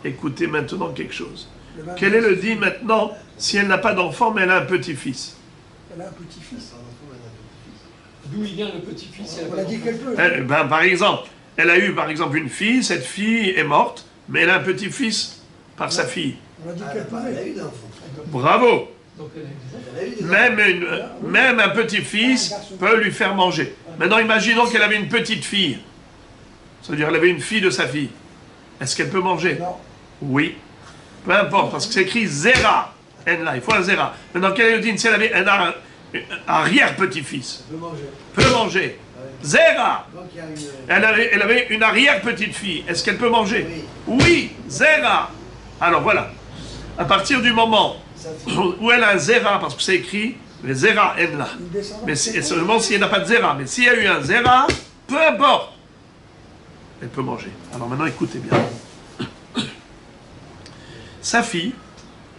Speaker 1: Écoutez maintenant quelque chose. Quel est le dit maintenant si elle n'a pas d'enfant mais elle a un petit-fils?
Speaker 2: Elle a un petit-fils.
Speaker 3: D'où il vient le petit-fils?
Speaker 2: On a dit qu'elle peut.
Speaker 1: Par exemple, elle a eu par exemple une fille, cette fille est morte, mais elle a un petit-fils par sa fille.
Speaker 2: On a dit qu'elle pouvait.
Speaker 4: Elle a eu d'enfants.
Speaker 1: Bravo!
Speaker 3: Donc, elle a eu des enfants.
Speaker 1: Même un petit-fils peut lui faire manger. Maintenant, imaginons qu'elle avait une petite fille. C'est-à-dire qu'elle avait une fille de sa fille. Est-ce qu'elle peut manger?
Speaker 2: Non.
Speaker 1: Oui. Peu importe, parce que c'est écrit Zera. Là, il faut un Zera. Maintenant, quel est le din? Si elle avait un arrière-petit-fils,
Speaker 4: Elle peut manger.
Speaker 1: peut manger. Zera.
Speaker 4: Donc il y a une...
Speaker 1: Elle avait une arrière-petite-fille. Est-ce qu'elle peut manger? Oui. Zera. Alors voilà. À partir du moment où elle a un Zera, parce que c'est écrit Zera là. Mais seulement si elle n'a pas de Zera. Mais s'il y a eu un Zera, peu importe. Elle peut manger. Alors maintenant, écoutez bien. Sa fille,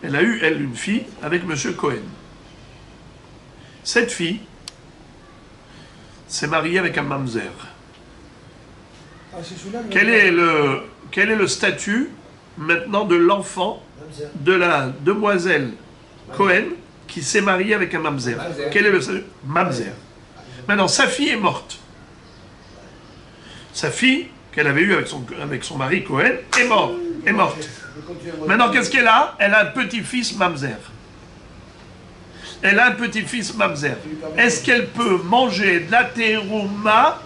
Speaker 1: elle a eu, elle, une fille avec M. Cohen. Cette fille s'est mariée avec un mamzer.
Speaker 2: Ah, c'est celui-là,
Speaker 1: Quel est le statut maintenant de l'enfant de la demoiselle Cohen qui s'est mariée avec un mamzer? Quel est le statut? Mamzer. Maintenant, sa fille est morte. Sa fille, qu'elle avait eue avec son mari Cohen, est morte. Maintenant, qu'est-ce qu'elle a? Elle a un petit-fils mamzer. Elle a un petit-fils mamzer. Est-ce qu'elle peut manger de la terouma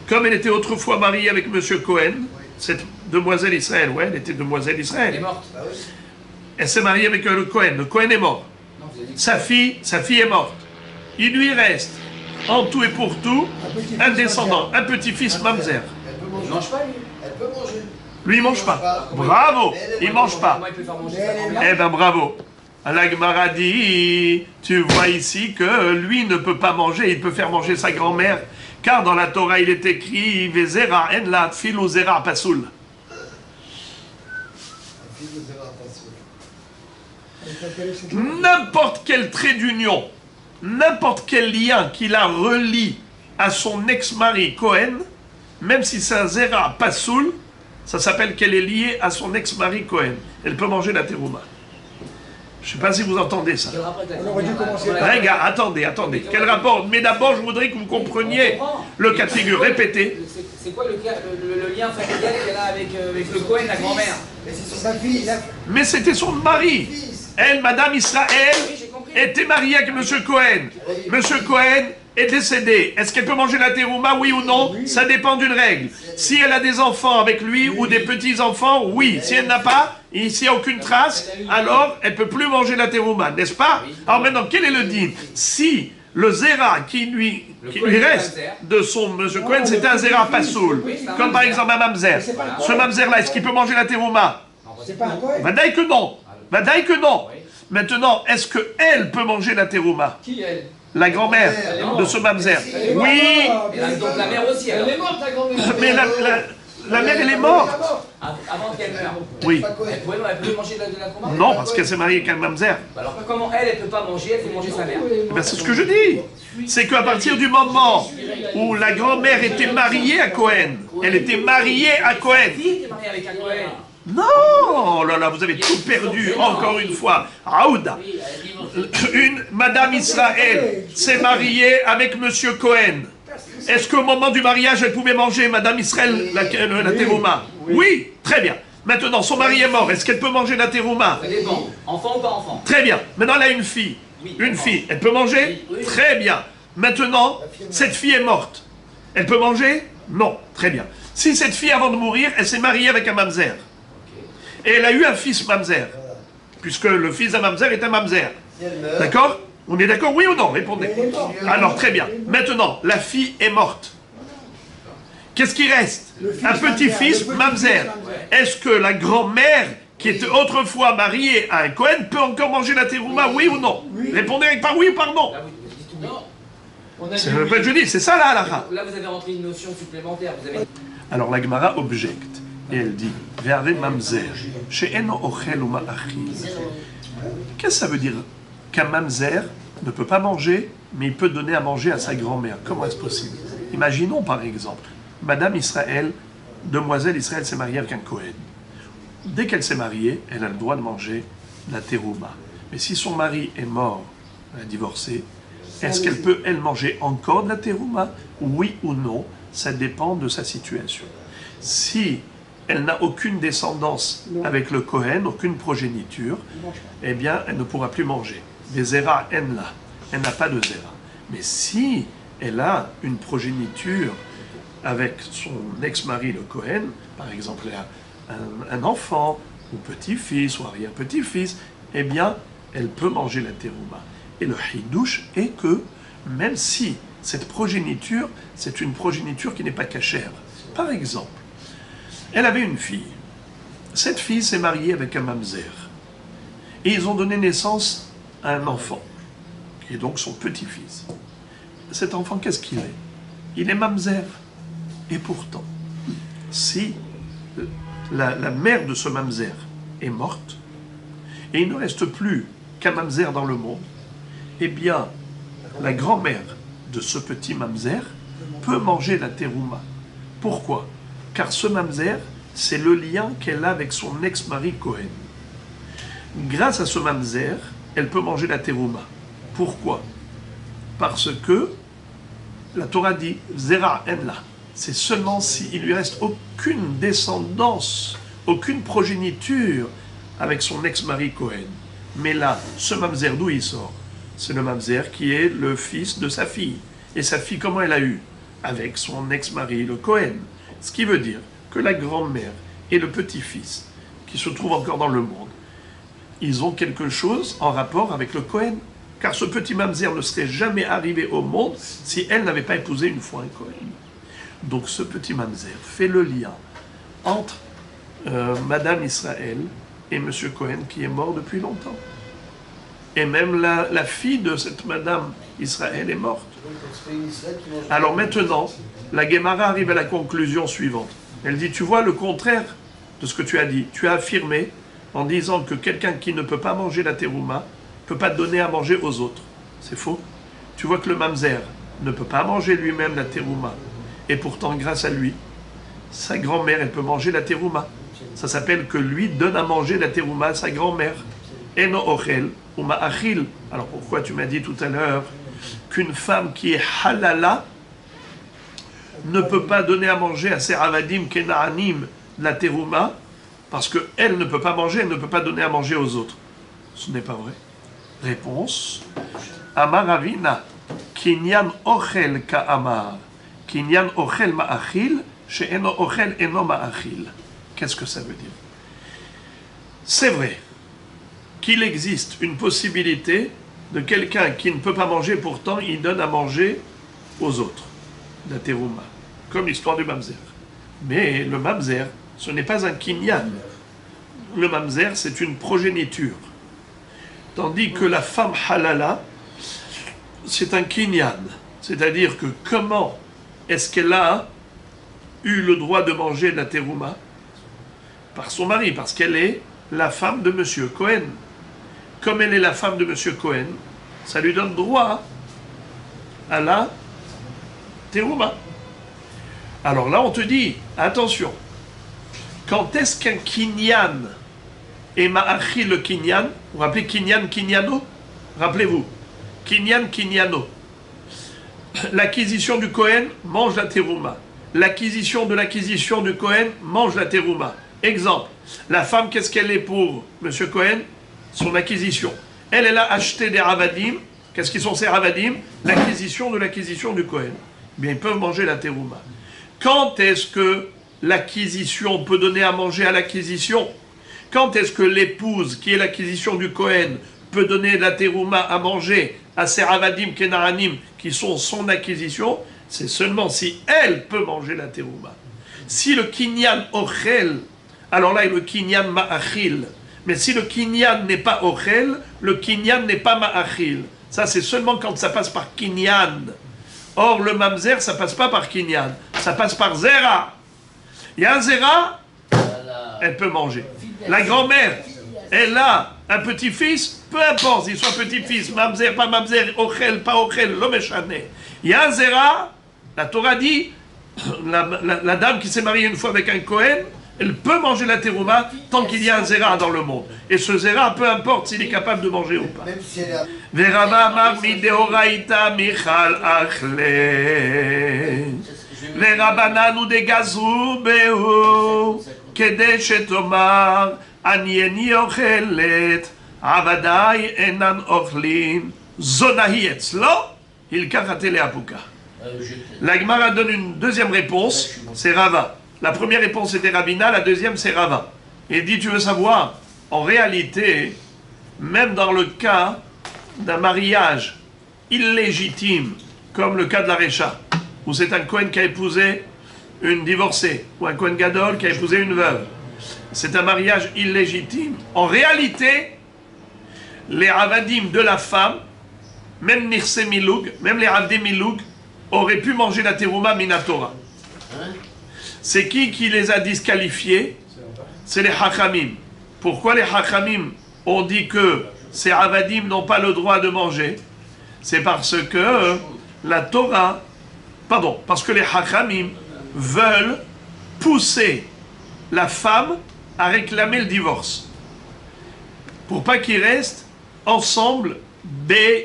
Speaker 1: comme elle était autrefois mariée avec M. Cohen, cette demoiselle Israël? Ouais, elle était demoiselle Israël.
Speaker 3: Elle est morte.
Speaker 1: Elle s'est mariée avec le Cohen. Le Cohen est mort. Sa fille est morte. Il lui reste, en tout et pour tout, un descendant, un petit-fils mamzer.
Speaker 4: Elle peut manger.
Speaker 3: Il mange pas, lui.
Speaker 4: Elle peut manger.
Speaker 1: Lui, il mange pas. Bravo, il mange pas.
Speaker 3: Comment il peut faire manger
Speaker 2: Mais
Speaker 3: sa
Speaker 2: elle est
Speaker 3: grand-mère?
Speaker 1: Eh ben bravo. La Gemara dit, tu vois ici que lui ne peut pas manger, il peut faire manger sa grand-mère, car dans la Torah il est écrit Vezera en la filu zera pasoul. N'importe quel trait d'union, n'importe quel lien qui la relie à son ex-mari Cohen, même si c'est un zera pasoul, ça s'appelle qu'elle est liée à son ex-mari Cohen. Elle peut manger la terouma. Je ne sais pas si vous entendez ça.
Speaker 2: On aurait dû commencer par-
Speaker 1: Regarde, attendez. Quel rapport? Mais d'abord, je voudrais que vous compreniez le cas de figure. Répétez.
Speaker 6: C'est quoi le lien familial qu'elle a avec le Cohen, la grand-mère?
Speaker 4: Mais c'est
Speaker 2: Sa fille, la-
Speaker 1: Mais c'était son mari. Elle, Madame Israël,
Speaker 6: Oui, j'ai compris.
Speaker 1: était mariée avec M. Cohen. M. Cohen est décédé. Est-ce qu'elle peut manger la terouma, oui ou non? Ça dépend d'une règle. Si elle a des enfants avec lui ou des petits-enfants, oui. Si elle n'a pas, et s'il n'y a aucune trace, alors elle ne peut plus manger la terouma, n'est-ce pas? Alors maintenant, quel est le din? Si le zera qui lui reste de son M. Cohen, c'était un zera pasoul, comme par exemple un mamzer. Ce mamzer-là, est-ce qu'il peut manger la terouma?
Speaker 2: C'est pas un Cohen.
Speaker 1: Vadaï que non. Vadaï que non.
Speaker 6: Oui.
Speaker 1: Maintenant, est-ce qu'elle peut manger la terouma?
Speaker 3: Qui elle?
Speaker 1: La grand-mère
Speaker 6: Elle est
Speaker 1: de
Speaker 6: morte.
Speaker 1: ce mamzer.
Speaker 2: Elle est morte,
Speaker 1: Oui,
Speaker 6: Donc la mère aussi, alors.
Speaker 3: Elle est morte, la grand-mère.
Speaker 1: mais la mère, elle est morte.
Speaker 6: Avant qu'elle meure.
Speaker 1: Oui.
Speaker 6: Elle pouvait manger de la trauma?
Speaker 1: Non, parce qu'elle s'est mariée avec un mamzer.
Speaker 6: Alors comment elle peut pas manger, elle fait manger sa mère?
Speaker 1: Eh ben, c'est ce que je dis. C'est qu'à partir du moment où la grand-mère était mariée à Cohen, elle était mariée à Cohen.
Speaker 6: Qui était mariée avec un Cohen?
Speaker 1: Non, oh là là, vous avez tout perdu, encore une fois. Aouda. Madame Israël s'est mariée avec Monsieur Cohen. Est-ce qu'au moment du mariage, elle pouvait manger, Madame Israël, la terouma? Oui, très bien. Maintenant, son mari est mort. Est-ce qu'elle peut manger la terouma?
Speaker 6: Ça dépend. Enfant ou pas enfant?
Speaker 1: Très bien. Maintenant, elle a une fille. Une fille. Elle peut manger?
Speaker 6: Oui.
Speaker 1: Très bien. Maintenant, cette fille est morte. Elle peut manger? Non. Très bien. Si cette fille, avant de mourir, elle s'est mariée avec un mamzer. Et elle a eu un fils mamzer. Puisque le fils d'un mamzer est un mamzer.
Speaker 4: Si elle meurt,
Speaker 1: D'accord? On est d'accord, oui ou non? Répondez.
Speaker 2: Elle est morte.
Speaker 1: Alors, très bien. Maintenant, la fille est morte. Qu'est-ce qui reste?
Speaker 2: Le fils
Speaker 1: Un petit-fils
Speaker 2: mamzer, le
Speaker 1: mamzer.
Speaker 2: petit-fils mamzer.
Speaker 1: Est-ce que la grand-mère, qui était autrefois mariée à un Cohen, peut encore manger la terouma, oui ou non?
Speaker 2: Oui.
Speaker 1: Répondez avec par oui ou par non.
Speaker 6: Là, vous dites oui.
Speaker 3: Non. On a dit
Speaker 1: C'est le fait que je
Speaker 3: oui.
Speaker 1: dis, c'est ça la halakha.
Speaker 6: Là, vous avez rentré une notion supplémentaire. Vous avez...
Speaker 1: Alors la Gemara objecte, et elle dit, Ve'are mamzer, she'eno ochel ou ma'achil. Qu'est-ce que ça veut dire? Qu'un mamzer ne peut pas manger, mais il peut donner à manger à sa grand-mère. Comment est-ce possible? Imaginons par exemple, Madame Israël, demoiselle Israël s'est mariée avec un Cohen. Dès qu'elle s'est mariée, elle a le droit de manger la terouma. Mais si son mari est mort, elle a divorcé, est-ce qu'elle peut, elle, manger encore de la terouma? Oui ou non, ça dépend de sa situation. Si elle n'a aucune descendance avec le Cohen, aucune progéniture, eh bien, elle ne pourra plus manger. Des zera en là. Elle n'a pas de zera. Mais si elle a une progéniture avec son ex-mari, le Cohen, par exemple, elle a un enfant, ou petit-fils, ou arrière-petit-fils, eh bien, elle peut manger la terouma. Et le hidouche est que, même si cette progéniture, c'est une progéniture qui n'est pas cachère. Par exemple, elle avait une fille. Cette fille s'est mariée avec un mamzer. Et ils ont donné naissance à un enfant, qui est donc son petit-fils. Cet enfant, qu'est-ce qu'il est? Il est mamzer. Et pourtant, si la mère de ce mamzer est morte, et il ne reste plus qu'un mamzer dans le monde, eh bien, la grand-mère de ce petit mamzer peut manger la terouma. Pourquoi? Car ce mamzer, c'est le lien qu'elle a avec son ex-mari Cohen. Grâce à ce mamzer, elle peut manger la terouma. Pourquoi? Parce que la Torah dit Zera en la. C'est seulement s'il lui reste aucune descendance, aucune progéniture avec son ex-mari Cohen. Mais là, ce mamzer, d'où il sort? C'est le mamzer qui est le fils de sa fille. Et sa fille, comment elle a eu? Avec son ex-mari, le Cohen. Ce qui veut dire que la grand-mère et le petit-fils, qui se trouvent encore dans le monde, ils ont quelque chose en rapport avec le Cohen. Car ce petit mamzer ne serait jamais arrivé au monde si elle n'avait pas épousé une fois un Cohen. Donc ce petit mamzer fait le lien entre Madame Israël et Monsieur Cohen qui est mort depuis longtemps. Et même la fille de cette Madame Israël est morte. Alors maintenant, la Gemara arrive à la conclusion suivante. Elle dit, tu vois le contraire de ce que tu as dit. Tu as affirmé en disant que quelqu'un qui ne peut pas manger la terouma ne peut pas donner à manger aux autres. C'est faux. Tu vois que le mamzer ne peut pas manger lui-même la terouma. Et pourtant, grâce à lui, sa grand-mère, elle peut manger la terouma. Ça s'appelle que lui donne à manger la terouma à sa grand-mère. Eno ochel ou ma'achil. Alors pourquoi tu m'as dit tout à l'heure qu'une femme qui est halala ne peut pas donner à manger à ses ravadim kenaanim la terouma parce qu'elle ne peut pas manger, elle ne peut pas donner à manger aux autres? Ce n'est pas vrai. Réponse. Amar Ravina, kinyan ochel ka'amar, kinyan ochel ma'achil, she'eno ochel eno ma'achil. Qu'est-ce que ça veut dire? C'est vrai qu'il existe une possibilité de quelqu'un qui ne peut pas manger, pourtant il donne à manger aux autres, la terouma, comme l'histoire du mamzer. Mais le mamzer, ce n'est pas un kinyan. le mamzer, c'est une progéniture. Tandis que la femme halala, c'est un kinyan. C'est-à-dire que comment est-ce qu'elle a eu le droit de manger de la terouma? Par son mari, parce qu'elle est la femme de Monsieur Cohen. Comme elle est la femme de Monsieur Cohen, ça lui donne droit à la terouma. Alors là, on te dit, attention, quand est-ce qu'un kinyan est ma'achil le kinyan? Vous vous rappelez kinyan, kinyano? Rappelez-vous, kinyan, kinyano. L'acquisition du Cohen mange la terouma. L'acquisition de l'acquisition du Cohen mange la terouma. Exemple, la femme, qu'est-ce qu'elle est pour Monsieur Cohen? Son acquisition. Elle a acheté des ravadim. Qu'est-ce qu'ils sont ces ravadim? L'acquisition de l'acquisition du Cohen. Bien, ils peuvent manger la terouma. Quand est-ce que l'acquisition peut donner à manger à l'acquisition? Quand est-ce que l'épouse, qui est l'acquisition du Cohen, peut donner la terouma à manger à ses ravadim kenaranim, qui sont son acquisition? C'est seulement si elle peut manger la terouma. Si le kinyan ochel, alors là, le kinyan ma'achil. Mais si le kinyan n'est pas ochel, le kinyan n'est pas ma'achil. Ça, c'est seulement quand ça passe par kinyan. Or, le mamzer, ça passe pas par kinyan. Ça passe par zera. Il y a un zera, elle peut manger. La grand-mère, elle a un petit-fils, peu importe, il soit petit-fils, mamzer, pas mamzer, ochel, pas ochel, l'homme est chané. Il y a un zera, la Torah dit, la dame qui s'est mariée une fois avec un Cohen, elle peut manger la terouma tant qu'il y a un zera dans le monde. Et ce zera, peu importe s'il est capable de manger ou pas.
Speaker 4: Même si elle a...
Speaker 1: Verava amar mideoraita michal achle. Lerabanan udegazru behu. Kede shetomar anieni ochelet. Avadai enan ochlin. Zonahi etzlo. Il karatele apuka. La Gemara donne une deuxième réponse, c'est Rava. La première réponse était Ravina, la deuxième c'est Rava. Il dit, tu veux savoir, en réalité, même dans le cas d'un mariage illégitime, comme le cas de la Récha, où c'est un Kohen qui a épousé une divorcée, ou un Kohen Gadol qui a épousé une veuve, c'est un mariage illégitime. En réalité, les Avadim de la femme, même Nirse Miloug, même les Avdim Miloug, auraient pu manger la terouma minatora. C'est qui les a disqualifiés? C'est les Hachamim. Pourquoi les Hachamim ont dit que ces Avadim n'ont pas le droit de manger? C'est parce que la Torah, parce que les Hachamim veulent pousser la femme à réclamer le divorce. Pour pas qu'ils restent ensemble, Be'isur.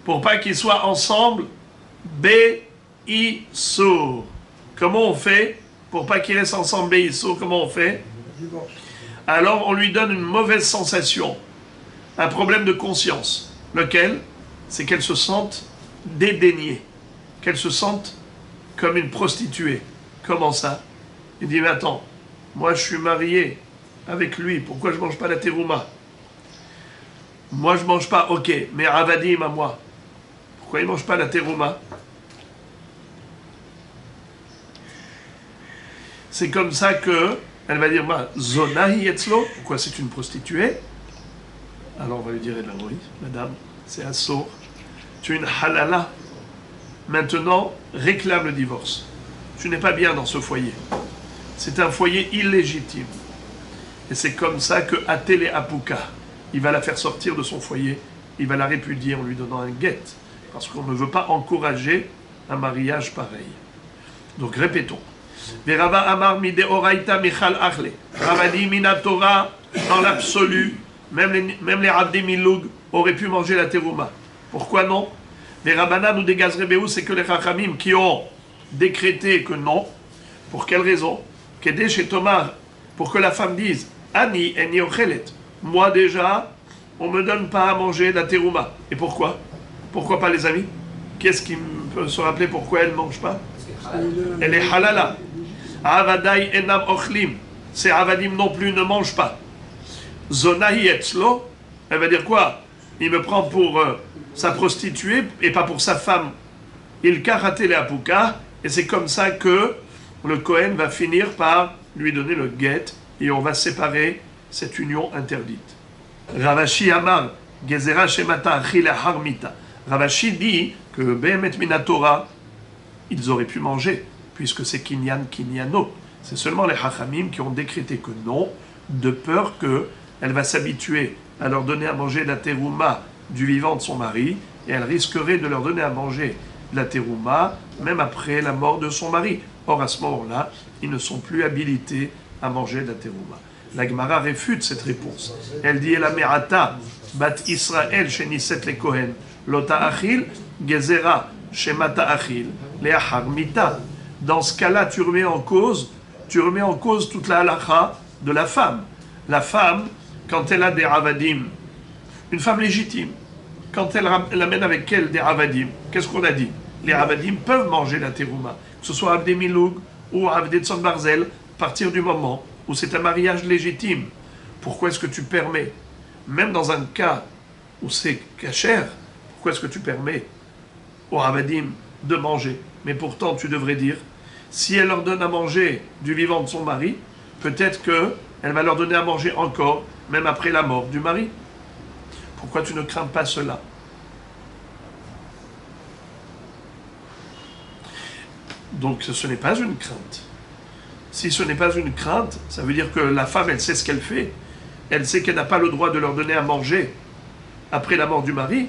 Speaker 1: Pour pas qu'ils soient ensemble, Be'isur. Comment on fait pour pas qu'ils restent ensemble, Be'isur? Comment on fait? Alors on lui donne une mauvaise sensation, un problème de conscience. Lequel? C'est qu'elle se sente dédaignée, qu'elle se sente comme une prostituée. Comment ça? Il dit, mais attends, moi je suis marié avec lui, pourquoi je mange pas la terouma? Moi je mange pas, ok, mais Avadim à moi, pourquoi il mange pas la terouma? C'est comme ça que elle va dire, Zonahi etzlo, pourquoi c'est une prostituée? Alors on va lui dire, oui, madame, c'est un sourd, tu es une halala, maintenant réclame le divorce. Tu n'es pas bien dans ce foyer. C'est un foyer illégitime. Et c'est comme ça que Atele Apuka, il va la faire sortir de son foyer, il va la répudier en lui donnant un guet, parce qu'on ne veut pas encourager un mariage pareil. Donc répétons. Verava Amar Mideoraita Michal Achle. Ravadi Minatora, dans l'absolu, même les Avdim Miloug auraient pu manger la terouma. Pourquoi non? Les Rabanan ou des Gazrebéou, c'est que les Chachamim qui ont décrété que non. Pour quelle raison? Kedé chez Tomar, pour que la femme dise Ani eni ochelet. Moi déjà, on ne me donne pas à manger la terouma. Et pourquoi? Pourquoi pas, les amis? Qu'est-ce qui peut se rappeler pourquoi elle ne mange pas? Elle est halala. Avadai enam ochlim. Ces avadim non plus ne mangent pas. Zonahi etzlo. Elle va dire quoi? Il me prend pour sa prostituée et pas pour sa femme. Il karate le apuka. Et c'est comme ça que le Kohen va finir par lui donner le guet et on va séparer cette union interdite. Ravashi Amar, Gezerah Shemata Achil Harmita. Ravashi dit que Behemet Minatora, ils auraient pu manger, puisque c'est Kinyan Kinyano. C'est seulement les Hachamim qui ont décrété que non, de peur qu'elle va s'habituer à leur donner à manger la terouma du vivant de son mari, et elle risquerait de leur donner à manger la terouma même après la mort de son mari. Or, à ce moment-là, ils ne sont plus habilités à manger la terouma. La Gemara réfute cette réponse. Elle dit la merata bat Israël sheniset le Kohen lota achil gezera shemata achil leachar mita. Dans ce cas-là, tu remets en cause toute la halakha de la femme. La femme, quand elle a des ravadim, une femme légitime, quand elle amène avec elle des ravadim, qu'est-ce qu'on a dit? Les ravadim peuvent manger la terouma, que ce soit Avdé Miloug ou Avdé Tzon Barzel, à partir du moment où c'est un mariage légitime. Pourquoi est-ce que tu permets, même dans un cas où c'est cachère, pourquoi est-ce que tu permets aux ravadim de manger? Mais pourtant, tu devrais dire, si elle leur donne à manger du vivant de son mari, peut-être qu'elle va leur donner à manger encore, même après la mort du mari. Pourquoi tu ne crains pas cela? Donc ce n'est pas une crainte. Si ce n'est pas une crainte, ça veut dire que la femme, elle sait ce qu'elle fait. Elle sait qu'elle n'a pas le droit de leur donner à manger après la mort du mari.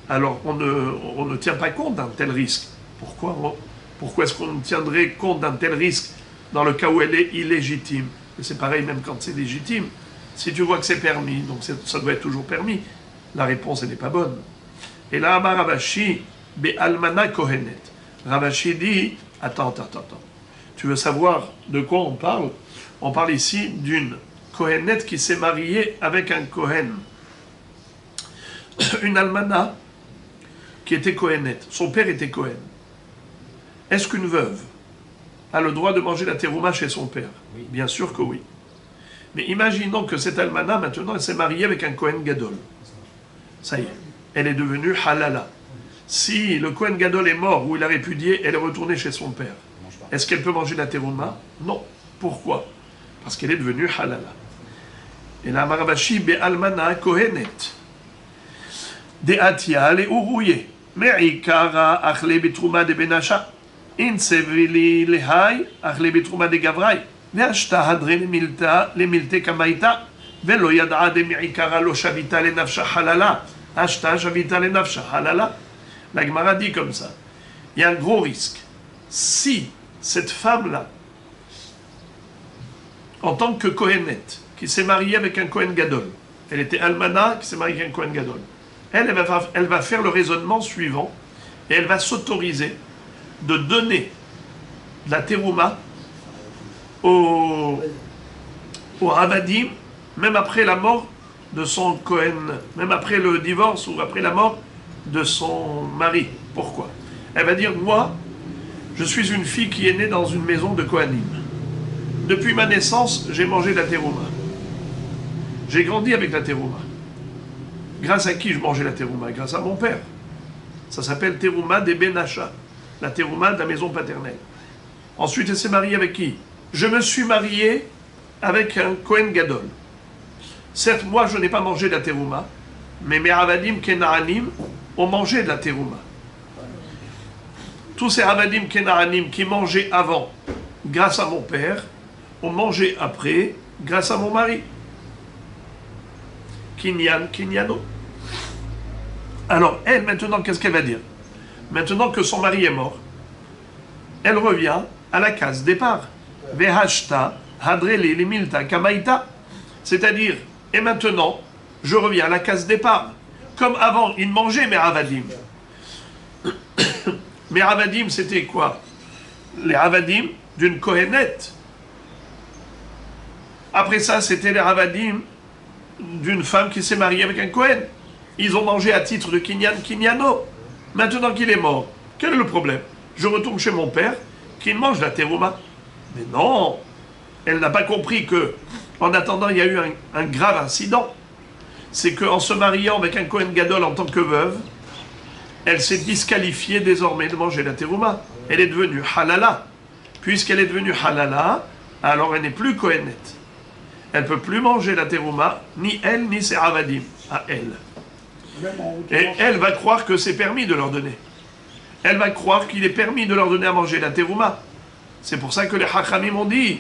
Speaker 1: Alors on ne tient pas compte d'un tel risque. Pourquoi est-ce qu'on tiendrait compte d'un tel risque dans le cas où elle est illégitime? Et c'est pareil même quand c'est légitime. Si tu vois que c'est permis, donc ça doit être toujours permis, la réponse elle n'est pas bonne. Et là, Amar Ravashi, be almana kohenet. Ravashi dit, attends. Tu veux savoir de quoi on parle? On parle ici d'une kohenet qui s'est mariée avec un kohen. Une almana qui était kohenet. Son père était kohen. Est-ce qu'une veuve a le droit de manger la terouma chez son père? Oui. Bien sûr que oui. Mais imaginons que cette almana, maintenant, elle s'est mariée avec un kohen gadol. Ça y est, elle est devenue halala. Si le kohen gadol est mort ou il a répudié, elle est retournée chez son père. Est-ce qu'elle peut manger la terouma? Non. Pourquoi? Parce qu'elle est devenue halala. Et la Maravashi be almana kohenet. De atia le urouye. Me'ikara achle bitrouma de benasha. In sevili lehai achle bitrouma de gavrai. Ve'ashta hadre lemilte kamaita. Ve'lo yad'a de me'ikara lo shavita le nafsha halala. Ashta shavita le nafsha halala. La Gemara dit comme ça. Il y a un gros risque. Si cette femme-là, en tant que Kohenet, qui s'est mariée avec un Kohen Gadol, elle était Almana qui s'est mariée avec un Kohen Gadol, elle va faire le raisonnement suivant et elle va s'autoriser de donner de la terouma au Avadim, même après la mort de son Kohen, même après le divorce ou après la mort de son mari. Pourquoi? Elle va dire, moi, je suis une fille qui est née dans une maison de Kohanim. Depuis ma naissance, j'ai mangé de la terouma. J'ai grandi avec la terouma. Grâce à qui je mangeais la terouma? Grâce à mon père. Ça s'appelle terouma des Benacha, la terouma de la maison paternelle. Ensuite, elle s'est mariée avec qui? Je me suis marié avec un Kohen Gadol. Certes, moi, je n'ai pas mangé de la terouma, mais mes Ravadim Kenaanim ont mangé de la terouma. Tous ces Ravadim Kenaanim qui mangeaient avant, grâce à mon père, ont mangé après, grâce à mon mari. Kinyan, Kinyano. Alors, elle, maintenant, qu'est-ce qu'elle va dire? Maintenant que son mari est mort, elle revient à la case départ. Vehashta, hadrele, limilta, kamaita. C'est-à-dire, et maintenant, je reviens à la case départ. Comme avant, ils mangeaient mes Ravadim. Mes Ravadim, c'était quoi? Les Ravadim d'une Kohénette. Après ça, c'était les Ravadim d'une femme qui s'est mariée avec un Kohen. Ils ont mangé à titre de Kinyan Kinyano. Maintenant qu'il est mort, quel est le problème? Je retourne chez mon père, qu'il mange la terouma. Mais non, elle n'a pas compris que, en attendant, il y a eu un grave incident. C'est qu'en se mariant avec un Kohen Gadol en tant que veuve, elle s'est disqualifiée désormais de manger la terouma. Elle est devenue halala. Puisqu'elle est devenue halala, alors elle n'est plus Kohenet. Elle ne peut plus manger la terouma, ni elle, ni ses avadim, à elle.
Speaker 2: Même en
Speaker 1: Et elle va croire que c'est permis de leur donner. Elle va croire qu'il est permis de leur donner à manger la terouma. C'est pour ça que les Hachamim ont dit,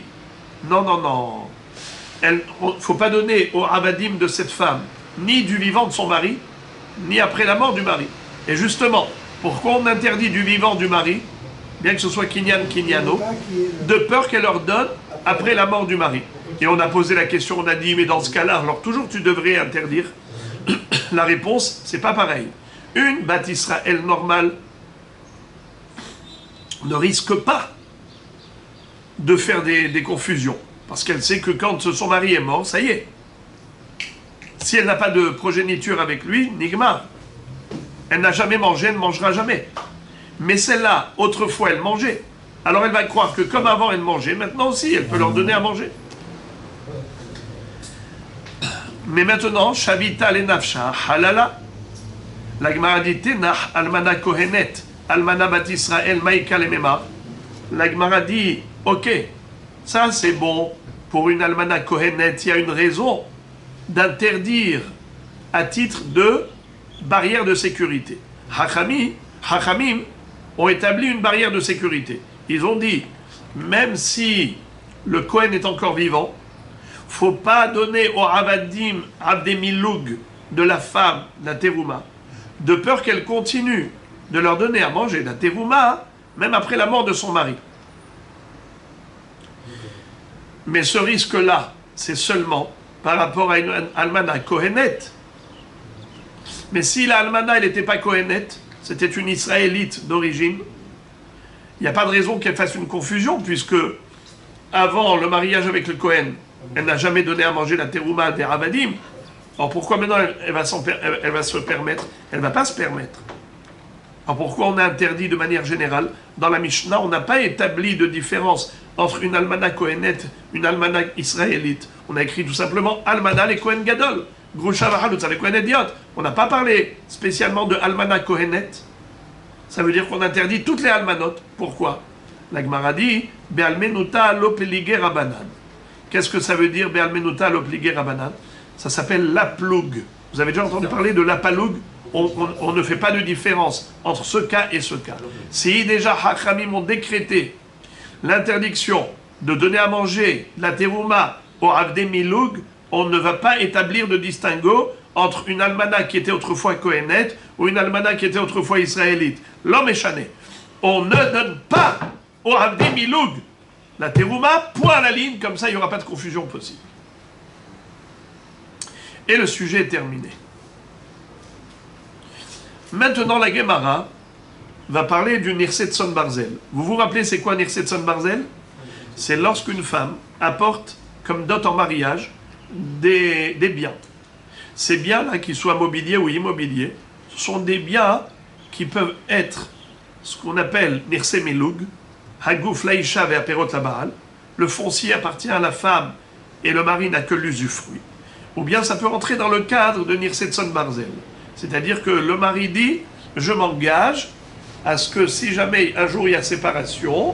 Speaker 1: non, non, non, il ne faut pas donner au avadim de cette femme, ni du vivant de son mari, ni après la mort du mari. Et justement, pourquoi on interdit du vivant du mari, bien que ce soit Kinyan Kinyano, de peur qu'elle leur donne après la mort du mari. Et on a posé la question, on a dit, mais dans ce cas-là, alors toujours tu devrais interdire. La réponse, c'est pas pareil. Une Bat Israël normale ne risque pas de faire des confusions. Parce qu'elle sait que quand son mari est mort, ça y est. Si elle n'a pas de progéniture avec lui, nigma. Elle n'a jamais mangé, elle ne mangera jamais. Mais celle-là, autrefois, elle mangeait. Alors elle va croire que comme avant, elle mangeait, maintenant aussi, elle peut leur donner à manger. Mais maintenant, Shavita le nafsha, halala. La Gemara dit, Tenach, almana kohenet, almana bat Israël, maïka le mema. La Gemara dit, ok, ça c'est bon, pour une almana kohenet, il y a une raison d'interdire à titre de barrière de sécurité. Hachamim ont établi une barrière de sécurité. Ils ont dit, même si le Kohen est encore vivant, faut pas donner au avadim, abdemiloug de la femme, la terouma, de peur qu'elle continue de leur donner à manger la terouma, même après la mort de son mari. Mais ce risque-là, c'est seulement par rapport à une almana kohenet. Mais si la almana, elle n'était pas kohenet, c'était une israélite d'origine, il n'y a pas de raison qu'elle fasse une confusion, puisque avant le mariage avec le Kohen, elle n'a jamais donné à manger la terouma des Ravadim. Alors pourquoi maintenant elle va se permettre? Elle ne va pas se permettre. Alors pourquoi on a interdit de manière générale? Dans la Mishnah, on n'a pas établi de différence entre une almana kohenet, une almana israélite. On a écrit tout simplement almana les Kohen Gadol. Grusha v'halutza les Kohen Ediot. On n'a pas parlé spécialement de almana kohenet. Ça veut dire qu'on interdit toutes les almanot. Pourquoi? La Gemara dit Be'almenuta lo peligé rabanan. Qu'est-ce que ça veut dire Be'almenuta lo peligé rabanan? Ça s'appelle l'aploug. Vous avez déjà entendu parler de l'apaloug? On ne fait pas de différence entre ce cas et ce cas. Si déjà Hachamim ont décrété l'interdiction de donner à manger la terouma au Avdemiloug, on ne va pas établir de distinguo entre une almana qui était autrefois kohenet ou une almana qui était autrefois israélite. L'homme est chané. On ne donne pas au Avdemiloug la terouma, point à la ligne, comme ça il n'y aura pas de confusion possible. Et le sujet est terminé. Maintenant, la Gemara va parler du Nirsetson Barzel. Vous vous rappelez, c'est quoi Nirsetson Barzel? C'est lorsqu'une femme apporte comme dot en mariage des biens. Ces biens-là, qu'ils soient mobiliers ou immobiliers, ce sont des biens qui peuvent être ce qu'on appelle Nirse Meloug, Hagouf Laïcha vers Perot Labaal. Le foncier appartient à la femme et le mari n'a que l'usufruit. Ou bien ça peut rentrer dans le cadre de Nirsetson Barzel. C'est-à-dire que le mari dit, je m'engage à ce que si jamais un jour il y a séparation,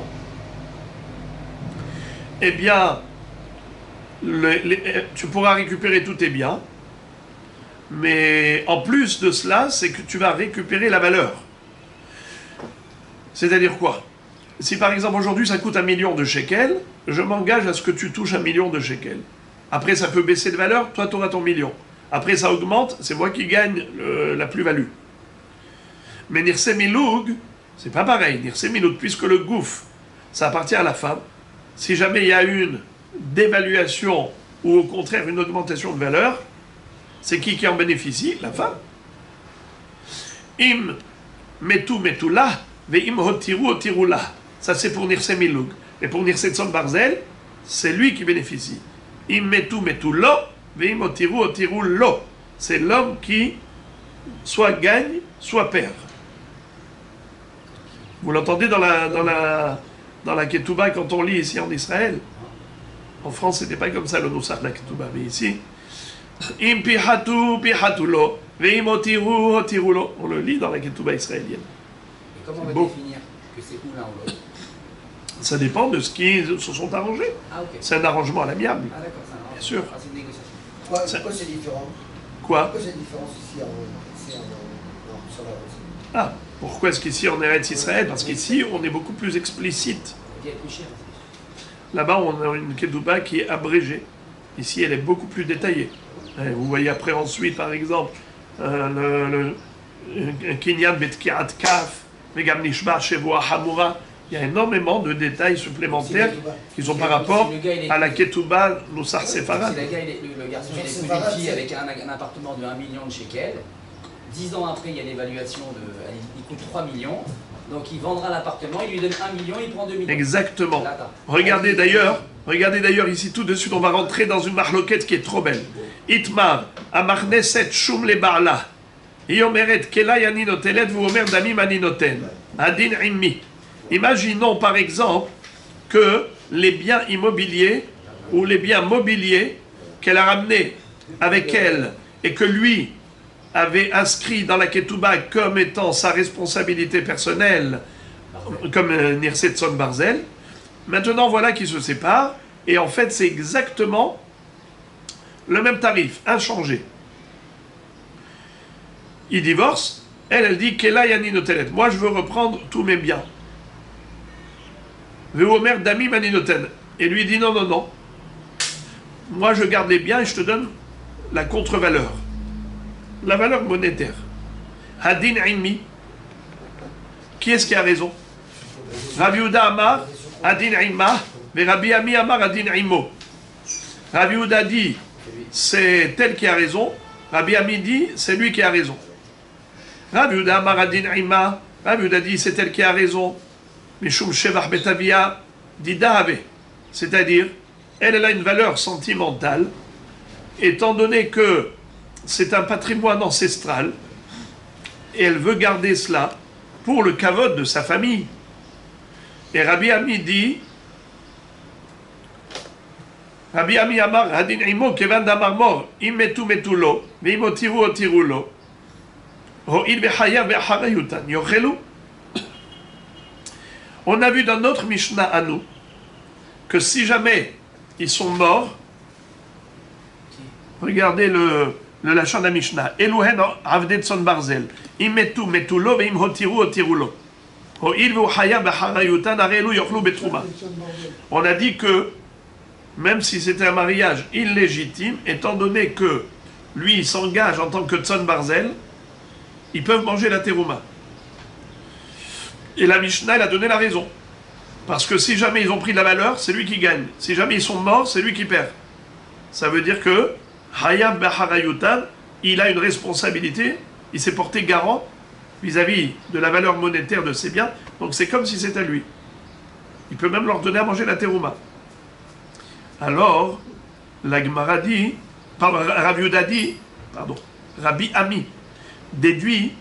Speaker 1: eh bien, tu pourras récupérer tous tes biens, mais en plus de cela, c'est que tu vas récupérer la valeur. C'est-à-dire quoi? Si par exemple aujourd'hui ça coûte 1 million de shekels, je m'engage à ce que tu touches 1 million de shekels. Après ça peut baisser de valeur, toi tu auras ton million. Après ça augmente, c'est moi qui gagne la plus-value. Mais Nirse Miloug, c'est pas pareil. Nirse Miloug, puisque le gouffre, ça appartient à la femme. Si jamais il y a une dévaluation ou au contraire une augmentation de valeur, c'est qui en bénéficie? La femme. Im metu la, ve im hotiru la. Ça c'est pour Nirse Miloug. Et pour Nirse Tzon Barzel, c'est lui qui bénéficie. Im metu lo. C'est l'homme qui soit gagne, soit perd. Vous l'entendez dans la Ketouba quand on lit ici en Israël. En France, c'était pas comme ça le Nusach de la Ketouba, mais ici, Im pihatu lo, veim otiru lo. On le lit dans la Ketouba israélienne.
Speaker 6: Et comment on va
Speaker 1: Bon.
Speaker 6: définir que c'est ou l'un ou l'autre?
Speaker 1: Ça dépend de ce qu'ils se sont arrangés.
Speaker 6: Ah, ok.
Speaker 1: C'est un arrangement à l'amiable.
Speaker 6: Ah, d'accord, ça marche.
Speaker 1: Bien sûr.
Speaker 6: Ah, c'est une négociation.
Speaker 4: Pourquoi c'est différent?
Speaker 1: Quoi?
Speaker 4: Pourquoi c'est différent ici sur la Russie?
Speaker 1: Ah, pourquoi est-ce qu'ici on est Eretz Israël? Parce qu'ici on est beaucoup plus explicite.
Speaker 6: Il y a plus cher.
Speaker 1: Là-bas on a une ketouba qui est abrégée. Ici elle est beaucoup plus détaillée. Vous voyez après ensuite par exemple le Kinyan Betkirat Kaf, Megam Nishba Shevoa Hamura. Il y a énormément de détails supplémentaires qui sont par rapport à la ketouba Moussar Sefarad.
Speaker 6: Si le garçon il épouse une fille avec un appartement de 1 million de shekels, 10 ans après il y a l'évaluation il coûte 3 millions, donc il vendra l'appartement, il lui donne 1 million, il prend 2 millions.
Speaker 1: Exactement.
Speaker 6: Là, t'as.
Speaker 1: Regardez d'ailleurs ici tout de suite, on va rentrer dans une marloquette qui est trop belle. Itmar, Amarneset Shum le Barla, Yomeret Kela Yani Notelet, vous Omer Dami Mani Noten, Adin Immi. Imaginons par exemple que les biens immobiliers ou les biens mobiliers qu'elle a ramenés avec elle et que lui avait inscrit dans la ketouba comme étant sa responsabilité personnelle, comme Nirsetson Barzel, maintenant voilà qu'ils se séparent et en fait c'est exactement le même tarif, inchangé. Il divorce, elle dit Kela Yani Notelet, moi je veux reprendre tous mes biens. Veomer Dami Maninoten. Et lui dit non, non, non. Moi je garde les biens et je te donne la contre-valeur. La valeur monétaire. Hadin Immi. Qui est-ce qui a raison? Rabbi Yehuda Amar, Hadin Imma, mais Rabbi Ami Amar, Hadin Immo. Rabbi Yehuda dit c'est elle qui a raison. Rabbi Ami dit c'est lui qui a raison. Rabbi Yehuda Amar, Hadin Imma. Rabbi Yehuda dit c'est elle qui a raison. Mishum Shevach Betavia Didahave, c'est-à-dire, elle a une valeur sentimentale, étant donné que c'est un patrimoine ancestral, et elle veut garder cela pour le kavod de sa famille. Et Rabbi Ami dit, Rabbi Ami Amar Hadin Imo Kevan Damar Mor, Immetu Metulo, Veimotiru Otirulo, Ho'il Bechayav Beharayutan, Yochelu. On a vu dans notre Mishnah à nous que si jamais ils sont morts, regardez le lachon de la Mishnah, Eluhen Avdetson Barzel, Immetu Metulo veim hotiru otirulo. Ho'il ve'uchaya b'harayutan arelu yochlu betruma. On a dit que même si c'était un mariage illégitime, étant donné que lui il s'engage en tant que Tzon Barzel, ils peuvent manger la terouma. Et la Mishnah, elle a donné la raison. Parce que si jamais ils ont pris de la valeur, c'est lui qui gagne. Si jamais ils sont morts, c'est lui qui perd. Ça veut dire que Hayab Beharayutan, il a une responsabilité, il s'est porté garant vis-à-vis de la valeur monétaire de ses biens, donc c'est comme si c'était lui. Il peut même leur donner à manger la terouma. Alors, la Gemara dit, Rabbi Yehuda dit, Rabbi Ami déduit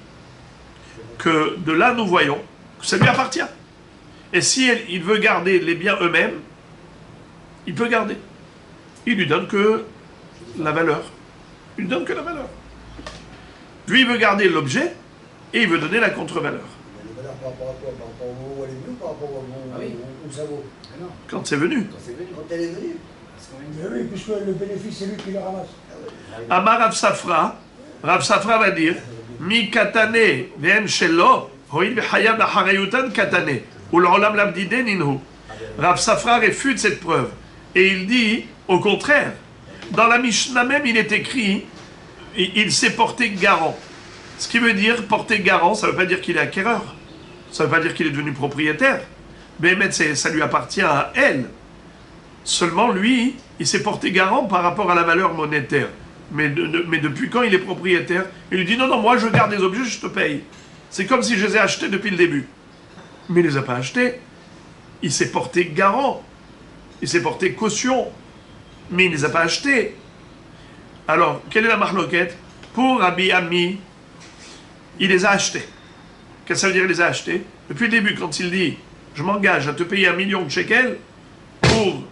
Speaker 1: que de là nous voyons que ça lui appartient. Et si il veut garder les biens eux-mêmes, il peut garder. Il lui donne que la valeur. Il lui donne que la valeur. Lui, il veut garder l'objet et il veut donner la contre-valeur.
Speaker 4: Les valeurs par rapport à quoi? Par rapport au moment où elle est venue ou par rapport au moment où ça vaut?
Speaker 6: Mais non,
Speaker 1: Quand c'est venu.
Speaker 4: Quand elle est venue.
Speaker 6: parce qu'on même
Speaker 2: Mais oui, puisque le bénéfice, c'est lui qui le ramasse.
Speaker 1: Amar Rav Safra va dire Mi katane ve'en shelo ho'il v'chaya b'harayutan katane u'l'olam l'abdide ninhu. Rav Safra réfute cette preuve et il dit au contraire. Dans la Mishnah même, il est écrit il s'est porté garant. Ce qui veut dire porter garant, ça ne veut pas dire qu'il est acquéreur. Ça ne veut pas dire qu'il est devenu propriétaire. Mais ça lui appartient à elle. Seulement lui, il s'est porté garant par rapport à la valeur monétaire. Mais depuis quand il est propriétaire? Il lui dit non, moi je garde les objets, je te paye. C'est comme si je les ai achetés depuis le début. Mais il ne les a pas achetés. Il s'est porté garant. Il s'est porté caution. Mais il ne les a pas achetés. Alors, quelle est la marloquette? Pour Rabbi Ami, il les a achetés. Qu'est-ce que ça veut dire il les a achetés? Depuis le début, quand il dit je m'engage à te payer 1 million de shekels pour,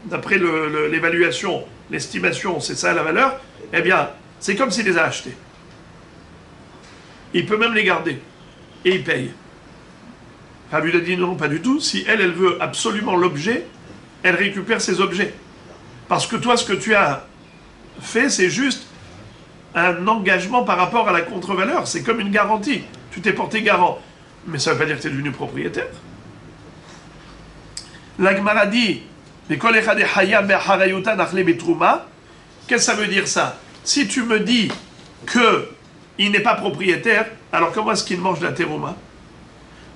Speaker 1: d'après l'évaluation, l'estimation, c'est ça la valeur, eh bien, c'est comme s'il les a achetés. Il peut même les garder. Et il paye. Rabbi a dit non, pas du tout. Si elle veut absolument l'objet, elle récupère ses objets. Parce que toi, ce que tu as fait, c'est juste un engagement par rapport à la contre-valeur. C'est comme une garantie. Tu t'es porté garant. Mais ça ne veut pas dire que tu es devenu propriétaire. La Gemara dit, qu'est-ce que ça veut dire ça? Si tu me dis qu'il n'est pas propriétaire, alors comment est-ce qu'il mange la terouma?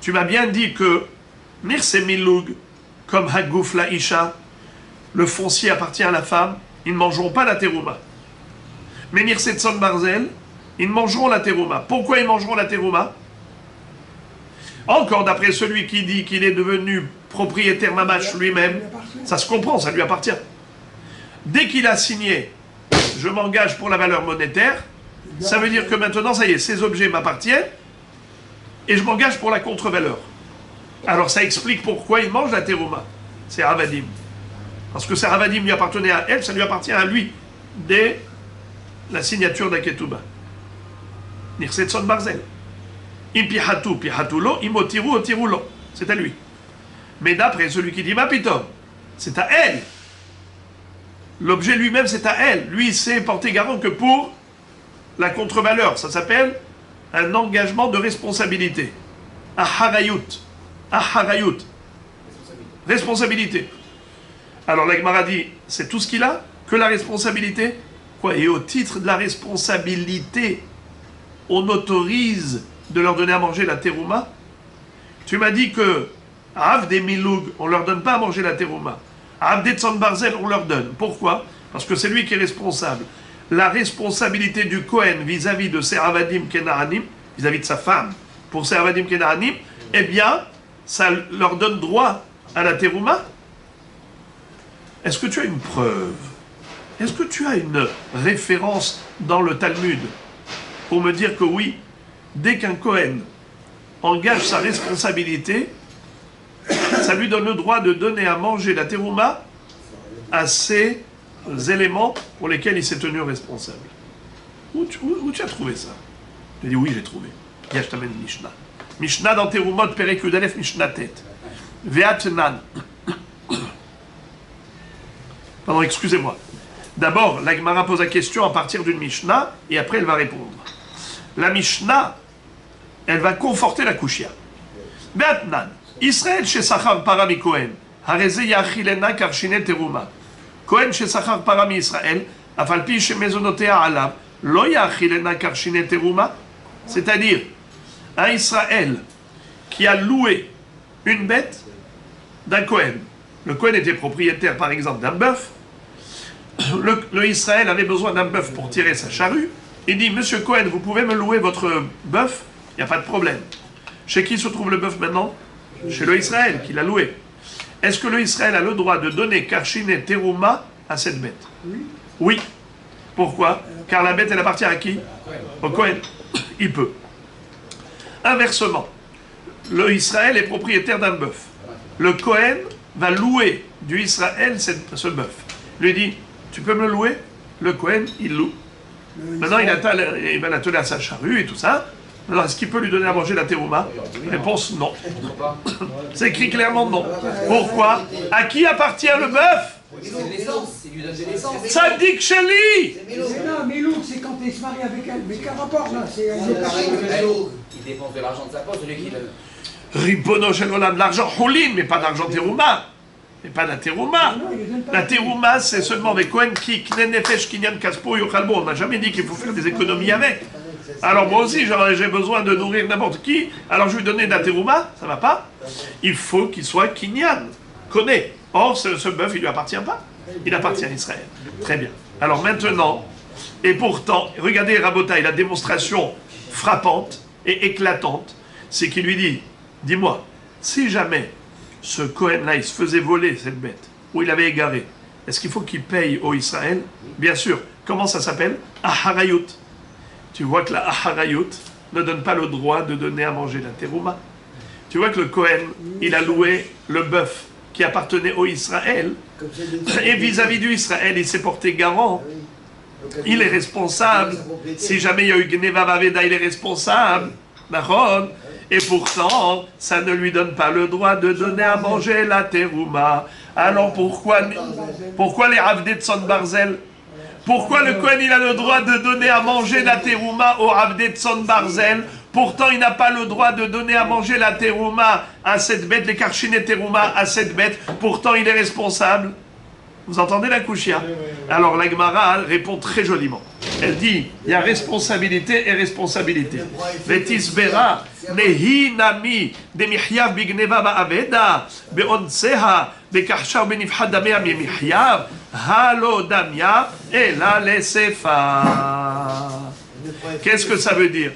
Speaker 1: Tu m'as bien dit que Nirse Milug, comme Hagouf la Isha, le foncier appartient à la femme, ils ne mangeront pas la terouma. Mais Nirse Tson Barzel, ils mangeront la terouma. Pourquoi ils mangeront la terouma? Encore d'après celui qui dit qu'il est devenu propriétaire mamash lui-même, ça se comprend, ça lui appartient. Dès qu'il a signé, je m'engage pour la valeur monétaire, ça veut dire que maintenant, ça y est, ces objets m'appartiennent, et je m'engage pour la contre-valeur. Alors ça explique pourquoi il mange la terouma. C'est Ravadim. Parce que c'est Ravadim lui appartenait à elle, ça lui appartient à lui, dès la signature d'Aketouba. Nirsetson Barzel. Im pihatu pihatulo, im otiru otirulo. C'est à lui. Mais d'après celui qui dit Mapitom, c'est à elle. L'objet lui-même, c'est à elle. Lui, il s'est porté garant que pour la contre-valeur. Ça s'appelle un engagement de responsabilité. Aharayut. Aharayut. Responsabilité. Alors la Gemara dit, c'est tout ce qu'il a? Que la responsabilité? Quoi? Et au titre de la responsabilité, on autorise de leur donner à manger la terouma? Tu m'as dit que Av des Miloug, on ne leur donne pas à manger la terouma. Av des Tzon Barzel, on leur donne. Pourquoi? Parce que c'est lui qui est responsable. La responsabilité du Kohen vis-à-vis de ses Avadim Kenaanim, vis-à-vis de sa femme, pour ses Avadim Kenaanim, eh bien, ça leur donne droit à la terouma. Est-ce que tu as une preuve? Est-ce que tu as une référence dans le Talmud pour me dire que oui, dès qu'un Kohen engage sa responsabilité, ça lui donne le droit de donner à manger la terouma à ces éléments pour lesquels il s'est tenu responsable. Où tu as trouvé ça? Tu dis oui, j'ai trouvé. Je t'amène Mishnah. Mishnah dans Terumot, Perek Yudalef, Mishnah tête. Veatnan. Pardon, excusez-moi. D'abord, la Gemara pose la question à partir d'une Mishnah et après elle va répondre. La Mishnah, elle va conforter la Kushia. Veatnan. Israël chez Sachar Parami Kohen. Hareze Yachilena Karshine Teruma. Kohen chez Sachar Parami Israël. Afalpi chez Mezonotea Alav. Lo Yachilena Karshine Teruma. C'est-à-dire, un Israël qui a loué une bête d'un Kohen. Le Kohen était propriétaire, par exemple, d'un bœuf. Le Israël avait besoin d'un bœuf pour tirer sa charrue. Il dit, Monsieur Kohen, vous pouvez me louer votre bœuf? Il n'y a pas de problème. Chez qui se trouve le bœuf maintenant? Chez le Israël, qui l'a loué. Est-ce que le Israël a le droit de donner Karshine et Teruma à cette bête? Oui. Pourquoi? Car la bête, elle appartient à qui? Au Kohen. Il peut. Inversement, le Israël est propriétaire d'un bœuf. Le Kohen va louer du Israël ce bœuf. Il lui dit, tu peux me le louer? Le Kohen, il loue. Maintenant, il va l'atteler à sa charrue et tout ça. Alors, est-ce qu'il peut lui donner à manger la terouma? Réponse non. C'est écrit clairement non. Pourquoi? À qui appartient le bœuf?
Speaker 6: C'est l'essence, il lui donne de l'essence.
Speaker 1: Sadik Sheli!
Speaker 2: Mais non, Milouk, c'est quand il se marie avec elle. Mais quel rapport là? C'est
Speaker 6: Il dépense de l'argent de sa poche, celui qui donne.
Speaker 1: Ribono Shel Olam, de l'argent Holin, mais pas d'argent terouma. Mais pas de la terouma. La terouma, c'est seulement avec Kohen qui Knenefesh Kinyan Kaspo Yochalbo. On n'a jamais dit qu'il faut faire des économies avec. Alors moi aussi, j'ai besoin de nourrir n'importe qui. Alors je vais lui donner de la terouma, ça va pas. Il faut qu'il soit Kinyan, connaît. Or, ce bœuf, il ne lui appartient pas. Il appartient à Israël. Très bien. Alors maintenant, et pourtant, regardez Rabotai, la démonstration frappante et éclatante, c'est qu'il lui dit, dis-moi, si jamais ce Kohen-là, il se faisait voler cette bête, ou il avait égaré, est-ce qu'il faut qu'il paye au Israël? Bien sûr. Comment ça s'appelle? Aharayut. Tu vois que la Aharayut ne donne pas le droit de donner à manger la terouma. Tu vois que le Kohen, il a loué le bœuf qui appartenait au Israël, et vis-à-vis du Israël, il s'est porté garant. Il est responsable. Si jamais il y a eu Gneva Vaveda, il est responsable. Et pourtant, ça ne lui donne pas le droit de donner à manger la terouma. Alors pourquoi les Avdei Tson Barzel? Pourquoi le Kohen il a le droit de donner à manger la terouma au Avdei Tson Barzel? Pourtant, il n'a pas le droit de donner à manger la terouma à cette bête, les karchines terouma à cette bête. Pourtant, il est responsable. Vous entendez la kushia? Alors la Gemara répond très joliment. Elle dit, il y a responsabilité et responsabilité. Vetisbera nehi nami de mihyav bigneva ba'aveda be'onseha bekachar benifhad damea mihyav halo damia et la lesefa. Qu'est-ce que ça veut dire?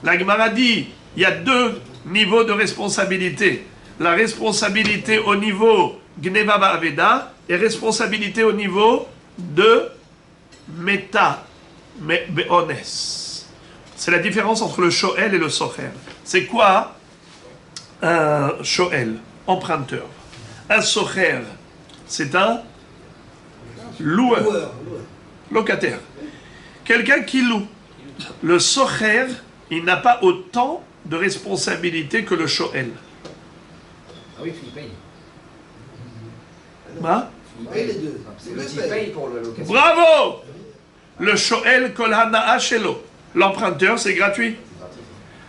Speaker 1: La Gemara dit, il y a deux niveaux de responsabilité. La responsabilité au niveau Gneva Ba'aveda et responsabilité au niveau de Meta Be'ones. C'est la différence entre le Shoel et le Socher. C'est quoi un Shoel, emprunteur? Un Socher, c'est un loueur, locataire. Quelqu'un qui loue. Le Socher, il n'a pas autant de responsabilité que le Shoel.
Speaker 6: Ah oui, il paye.
Speaker 1: Hein?
Speaker 4: Il paye les deux.
Speaker 6: C'est l'autre, il paye pour le location.
Speaker 1: Bravo! Le Shoel Kol Hana'a Shelo. L'emprunteur, c'est gratuit.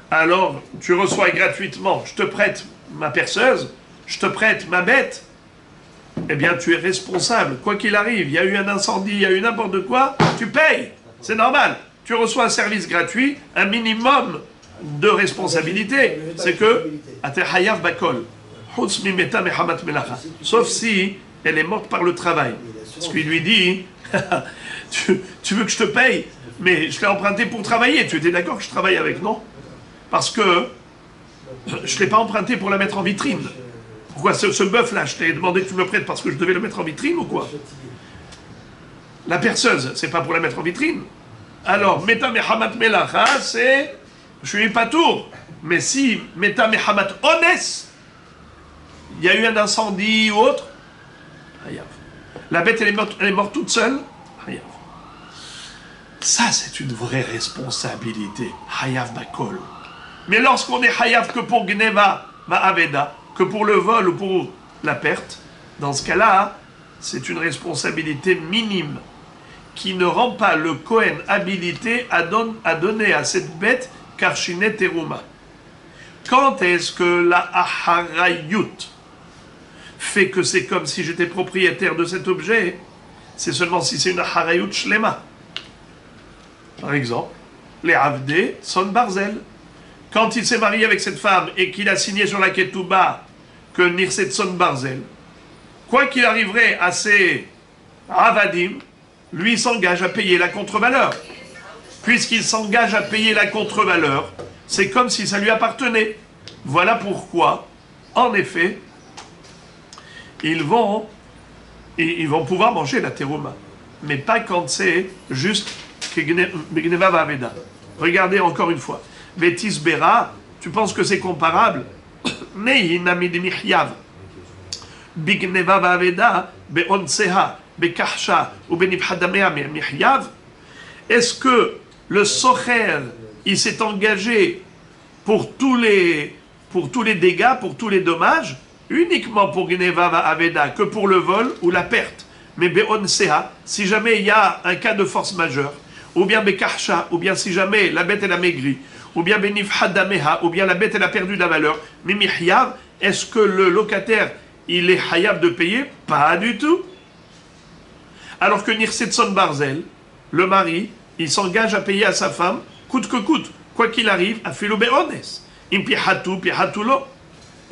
Speaker 1: Alors, tu reçois gratuitement, je te prête ma perceuse, je te prête ma bête. Eh bien, tu es responsable. Quoi qu'il arrive, il y a eu un incendie, il y a eu n'importe quoi, tu payes. C'est normal. Tu reçois un service gratuit, un minimum de responsabilité. C'est que, Hayav Bakol. Sauf si elle est morte par le travail. Parce qu'il lui dit, tu veux que je te paye, mais je l'ai emprunté pour travailler. Tu étais d'accord que je travaille avec, non? Parce que je ne l'ai pas emprunté pour la mettre en vitrine. Pourquoi ce bœuf-là, je t'ai demandé que tu me prêtes parce que je devais le mettre en vitrine ou quoi? La perceuse, c'est pas pour la mettre en vitrine. Alors, Meta Mehamat Melacha, c'est, je suis pas tour. Mais si Meta Mehamat Ones, il y a eu un incendie ou autre, la bête elle est morte toute seule, ça c'est une vraie responsabilité, Hayav Bakol. Mais lorsqu'on est Hayav que pour Gneva Ma'aveda, que pour le vol ou pour la perte, dans ce cas-là, c'est une responsabilité minime qui ne rend pas le Kohen habilité à donner à cette bête Karshine Teruma. Quand est-ce que la Aharayut fait que c'est comme si j'étais propriétaire de cet objet? C'est seulement si c'est une Aharayut Shlema. Par exemple, les Avdei Tson Barzel. Quand il s'est marié avec cette femme et qu'il a signé sur la Ketouba que Nirset Tson Barzel, quoi qu'il arriverait à ces Avadim, lui s'engage à payer la contre-valeur. Puisqu'il s'engage à payer la contre-valeur, c'est comme si ça lui appartenait. Voilà pourquoi, en effet, ils vont pouvoir manger la terouma. Mais pas quand c'est juste Gneva Vaveda. Regardez encore une fois. Vetis Bera, tu penses que c'est comparable? Nei Namid Mihyav. Bigneva Vaveda, Beonseha. Bekahsha ou Benifhadamea Mihyav, est-ce que le Socher, il s'est engagé pour tous les dégâts, pour tous les dommages, uniquement pour Gneva Aveda, que pour le vol ou la perte? Mais Beonseha, si jamais il y a un cas de force majeure, ou bien Bekahsha, ou bien si jamais la bête elle a maigri, ou bien Benifhadameha, ou bien la bête elle a perdu de la valeur, mais Mihyav, est-ce que le locataire, il est hayab de payer? Pas du tout. Alors que Nirset Tson Barzel, le mari, il s'engage à payer à sa femme, coûte que coûte, quoi qu'il arrive, à filo be'ones. Im pihatu, pihatulo.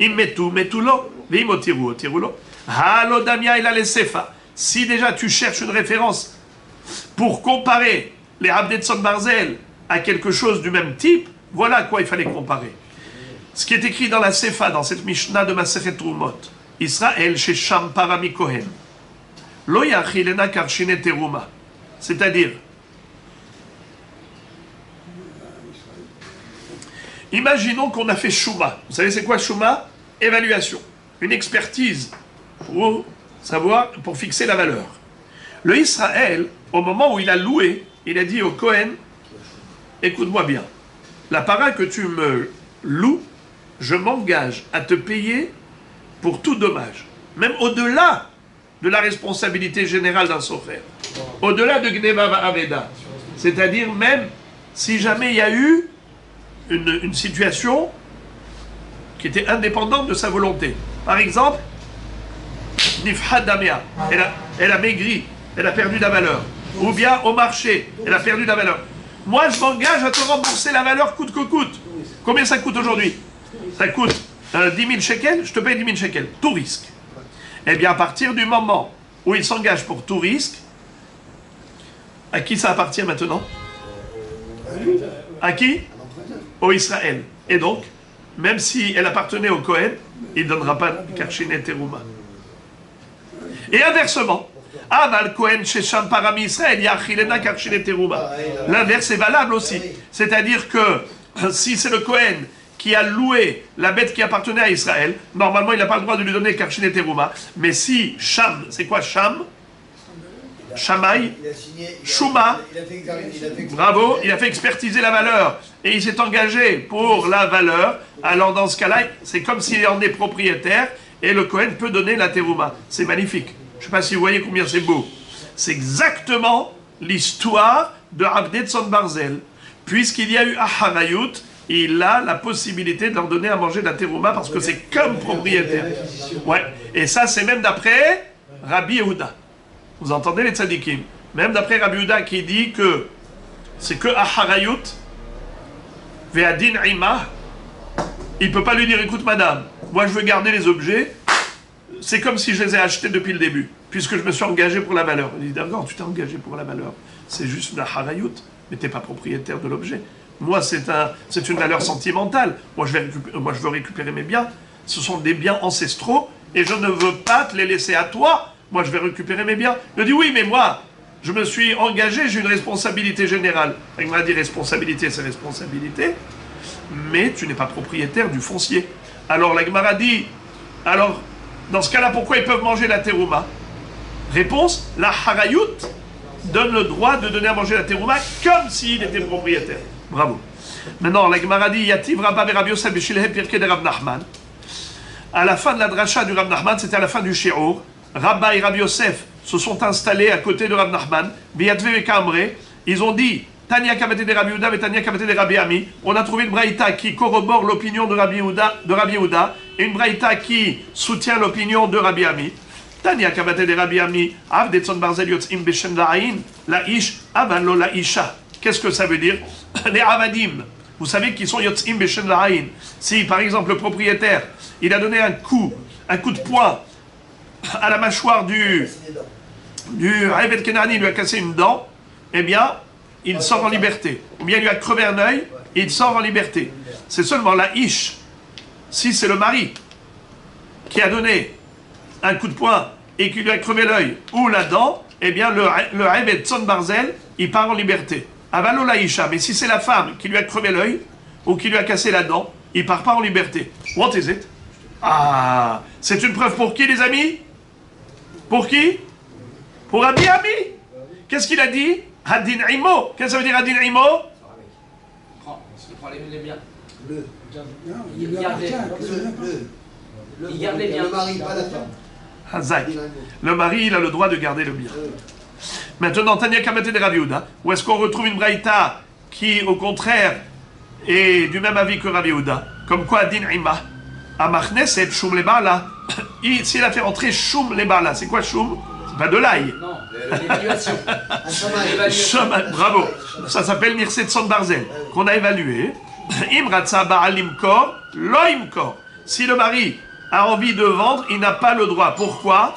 Speaker 1: Im metu, metulo. Veim otiru, otirulo. Halo damia il a les sefa. Si déjà tu cherches une référence pour comparer les Avdei Tson Barzel à quelque chose du même type, voilà à quoi il fallait comparer. Ce qui est écrit dans la Sefa, dans cette Mishnah de Masechet Trumot, Israël chez Sham Parami Kohen. Lo yachilena karshine teruma. C'est-à-dire, imaginons qu'on a fait Shuma. Vous savez c'est quoi Shuma? Évaluation. Une expertise pour savoir, pour fixer la valeur. Le Israël, au moment où il a loué, il a dit au Kohen, écoute-moi bien, la para que tu me loues, je m'engage à te payer pour tout dommage, même au-delà de la responsabilité générale d'un sofer, au-delà de Gneva Aveda, c'est-à-dire même si jamais il y a eu une situation qui était indépendante de sa volonté. Par exemple, Nifhad Damia, elle a maigri, elle a perdu de la valeur. Ou bien au marché, elle a perdu de la valeur. Moi, je m'engage à te rembourser la valeur coûte que coûte. Combien ça coûte aujourd'hui? Ça coûte 10 000 shekels, je te paye 10 000 shekels, tout risque. Eh bien, à partir du moment où il s'engage pour tout risque, à qui ça appartient maintenant? À qui? Au Israël. Et donc, même si elle appartenait au Kohen, il ne donnera pas Karchinet Teruma. Et inversement, Aval Kohen Shesham Parami Israël, Yachilena Karchinet Teruma. L'inverse est valable aussi. C'est-à-dire que si c'est le Kohen qui a loué la bête qui appartenait à Israël, normalement il n'a pas le droit de lui donner Karchinet Teruma. Mais si Sham, c'est quoi Sham? Shamaï, Shuma, bravo, il a fait expertiser la valeur et il s'est engagé pour la valeur. Alors dans ce cas-là, c'est comme s'il en est propriétaire et le Kohen peut donner la terouma. C'est magnifique. Je ne sais pas si vous voyez combien c'est beau. C'est exactement l'histoire de Avdetson Barzel. Puisqu'il y a eu Aharayut, il a la possibilité de leur donner à manger de la terouma parce que c'est comme propriétaire. Ouais. Et ça, c'est même d'après Rabbi Yehuda. Vous entendez les tzadikim? Même d'après Rabbi Yehuda qui dit que c'est que Aharayut, Ve'adin Ima, il ne peut pas lui dire écoute madame, moi je veux garder les objets, c'est comme si je les ai achetés depuis le début, puisque je me suis engagé pour la valeur. Il dit d'accord, tu t'es engagé pour la valeur, c'est juste une Aharayut, mais tu n'es pas propriétaire de l'objet. Moi c'est une valeur sentimentale, moi je veux récupérer mes biens, ce sont des biens ancestraux, et je ne veux pas te les laisser à toi. Moi, je vais récupérer mes biens. Il dit, oui, mais moi, je me suis engagé, j'ai une responsabilité générale. Il m'a dit, responsabilité, c'est responsabilité, mais tu n'es pas propriétaire du foncier. Alors, la Gemara dit, alors, dans ce cas-là, pourquoi ils peuvent manger la terouma? Réponse, la harayut donne le droit de donner à manger la terouma comme s'il était propriétaire. Bravo. Maintenant, la Gemara dit, Yativ Rabba Rabbi Yosef B'Shilhe Pirkei de Rav Nachman. À la fin de la dracha du Rav Nachman, c'était à la fin du Shi'ur, Rabba et Rabbi Yosef se sont installés à côté de Rav Nachman, Biyatve et Kamre, ils ont dit, Tania Kabate de Rabbi Yehuda et Tania Kabate de Rabbi Ami, on a trouvé une braïta qui corrobore l'opinion de Rabbi Yehuda, et une braïta qui soutient l'opinion de Rabbi Ami. Tania Kabate de Rabbi Ami, Avdetson Barzel Yotzim Beshem La'ain, La'ish, Avalo La'isha. Qu'est-ce que ça veut dire? Les Avadim, vous savez qu'ils sont Yotzim Beshem La'ain. Si, par exemple, le propriétaire, il a donné un coup de poing à la mâchoire du Eved Kenani, il lui a cassé une dent, eh bien, il sort en liberté. Ou bien il lui a crevé un œil, il sort en liberté. C'est seulement la ish, si c'est le mari qui a donné un coup de poing et qui lui a crevé l'œil ou la dent, eh bien, le Eved Son Barzel, il part en liberté. Avalo la isha. Mais si c'est la femme qui lui a crevé l'œil ou qui lui a cassé la dent, il part pas en liberté. What is it? Ah, c'est une preuve pour qui, les amis? Pour qui? Pour Rabbi Ami. Qu'est-ce qu'il a dit? Hadin Imo. Qu'est-ce que ça veut dire Hadin Imo?
Speaker 6: Il prend les biens.
Speaker 2: Il
Speaker 6: garde les biens.
Speaker 4: Le mari, pas la femme.
Speaker 1: Hazak. Le mari, il a le droit de garder le bien. Maintenant, Tania Kamate de Rabbi Yehuda, où est-ce qu'on retrouve une braïta qui, au contraire, est du même avis que Rabbi Yehuda? Comme quoi, Hadin Ima. Amachneset Shum Lebala. S'il a fait rentrer Shum Lebala, c'est quoi Shum? C'est pas de l'ail.
Speaker 6: Non, l'évaluation.
Speaker 1: Bravo. Ça s'appelle Mirset Son Barzel, qu'on a évalué. Imratsa Baal Imkor, Lo Imkor. Si le mari a envie de vendre, il n'a pas le droit. Pourquoi?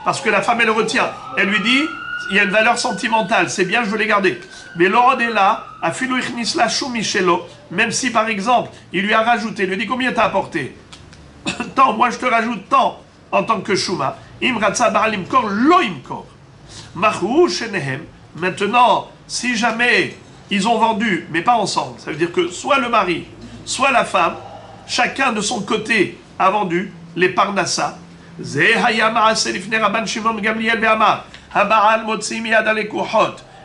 Speaker 1: Parce que la femme, elle retient. Elle lui dit, il y a une valeur sentimentale, c'est bien, je veux les garder. Mais l'ordre est là, à Filou Ichnisla Shum Michelo, même si par exemple, il lui a rajouté, il lui dit combien t'as apporté? Tant, moi je te rajoute tant en tant que Shuma. Imratsa Ba'alim Kor, Lo Imkor. Mahou Shenehem. Maintenant, si jamais ils ont vendu, mais pas ensemble, ça veut dire que soit le mari, soit la femme, chacun de son côté a vendu les Parnassa.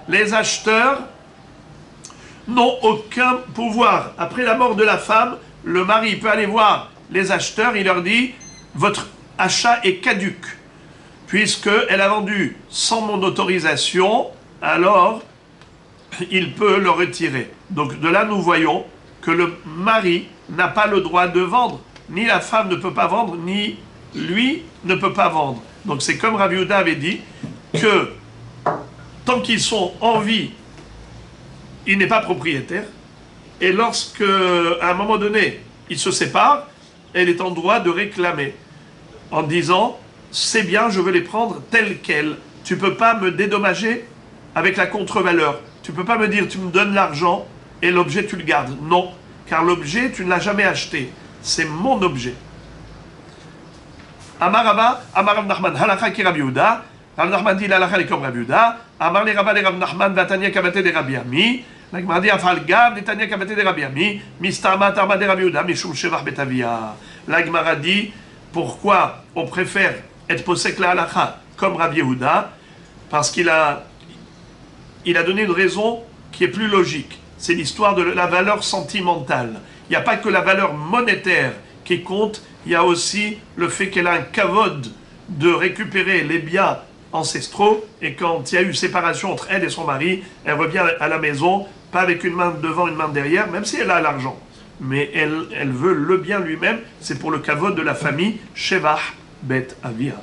Speaker 1: Les acheteurs n'ont aucun pouvoir, après la mort de la femme, le mari peut aller voir les acheteurs, il leur dit « Votre achat est caduc. Puisqu'elle a vendu sans mon autorisation, alors il peut le retirer. » Donc de là, nous voyons que le mari n'a pas le droit de vendre. Ni la femme ne peut pas vendre, ni lui ne peut pas vendre. Donc c'est comme Rabbi Yehuda avait dit, que tant qu'ils sont en vie, il n'est pas propriétaire. Et lorsque, à un moment donné, ils se séparent, elle est en droit de réclamer, en disant, c'est bien, je veux les prendre telles quelles. Tu ne peux pas me dédommager avec la contre-valeur. Tu ne peux pas me dire, tu me donnes l'argent et l'objet, tu le gardes. Non, car l'objet, tu ne l'as jamais acheté. C'est mon objet. Amar Rabba, Amar Rav Nachman, halakha ki Rabbi Yehuda. Rav Nachman dit l'halakha est comme Rabbi Yehuda. Amar les Rabba les Rav Nachman, vatania kabate de Rabbi Ami. La Gemara dit afal gab, netania kabate de Rabbi Ami. Mistama tarma de Rabbi Yehuda, mishum shevach betavia. La Gemara dit pourquoi on préfère être posek la halakha comme Rabbi Yehuda, parce qu'il a donné une raison qui est plus logique. C'est l'histoire de la valeur sentimentale. Il n'y a pas que la valeur monétaire qui compte, il y a aussi le fait qu'elle a un kavod de récupérer les biens ancestraux, et quand il y a eu séparation entre elle et son mari, elle revient à la maison, pas avec une main devant, une main derrière, même si elle a l'argent. Mais elle veut le bien lui-même, c'est pour le kavod de la famille, Shevach Bet Avia.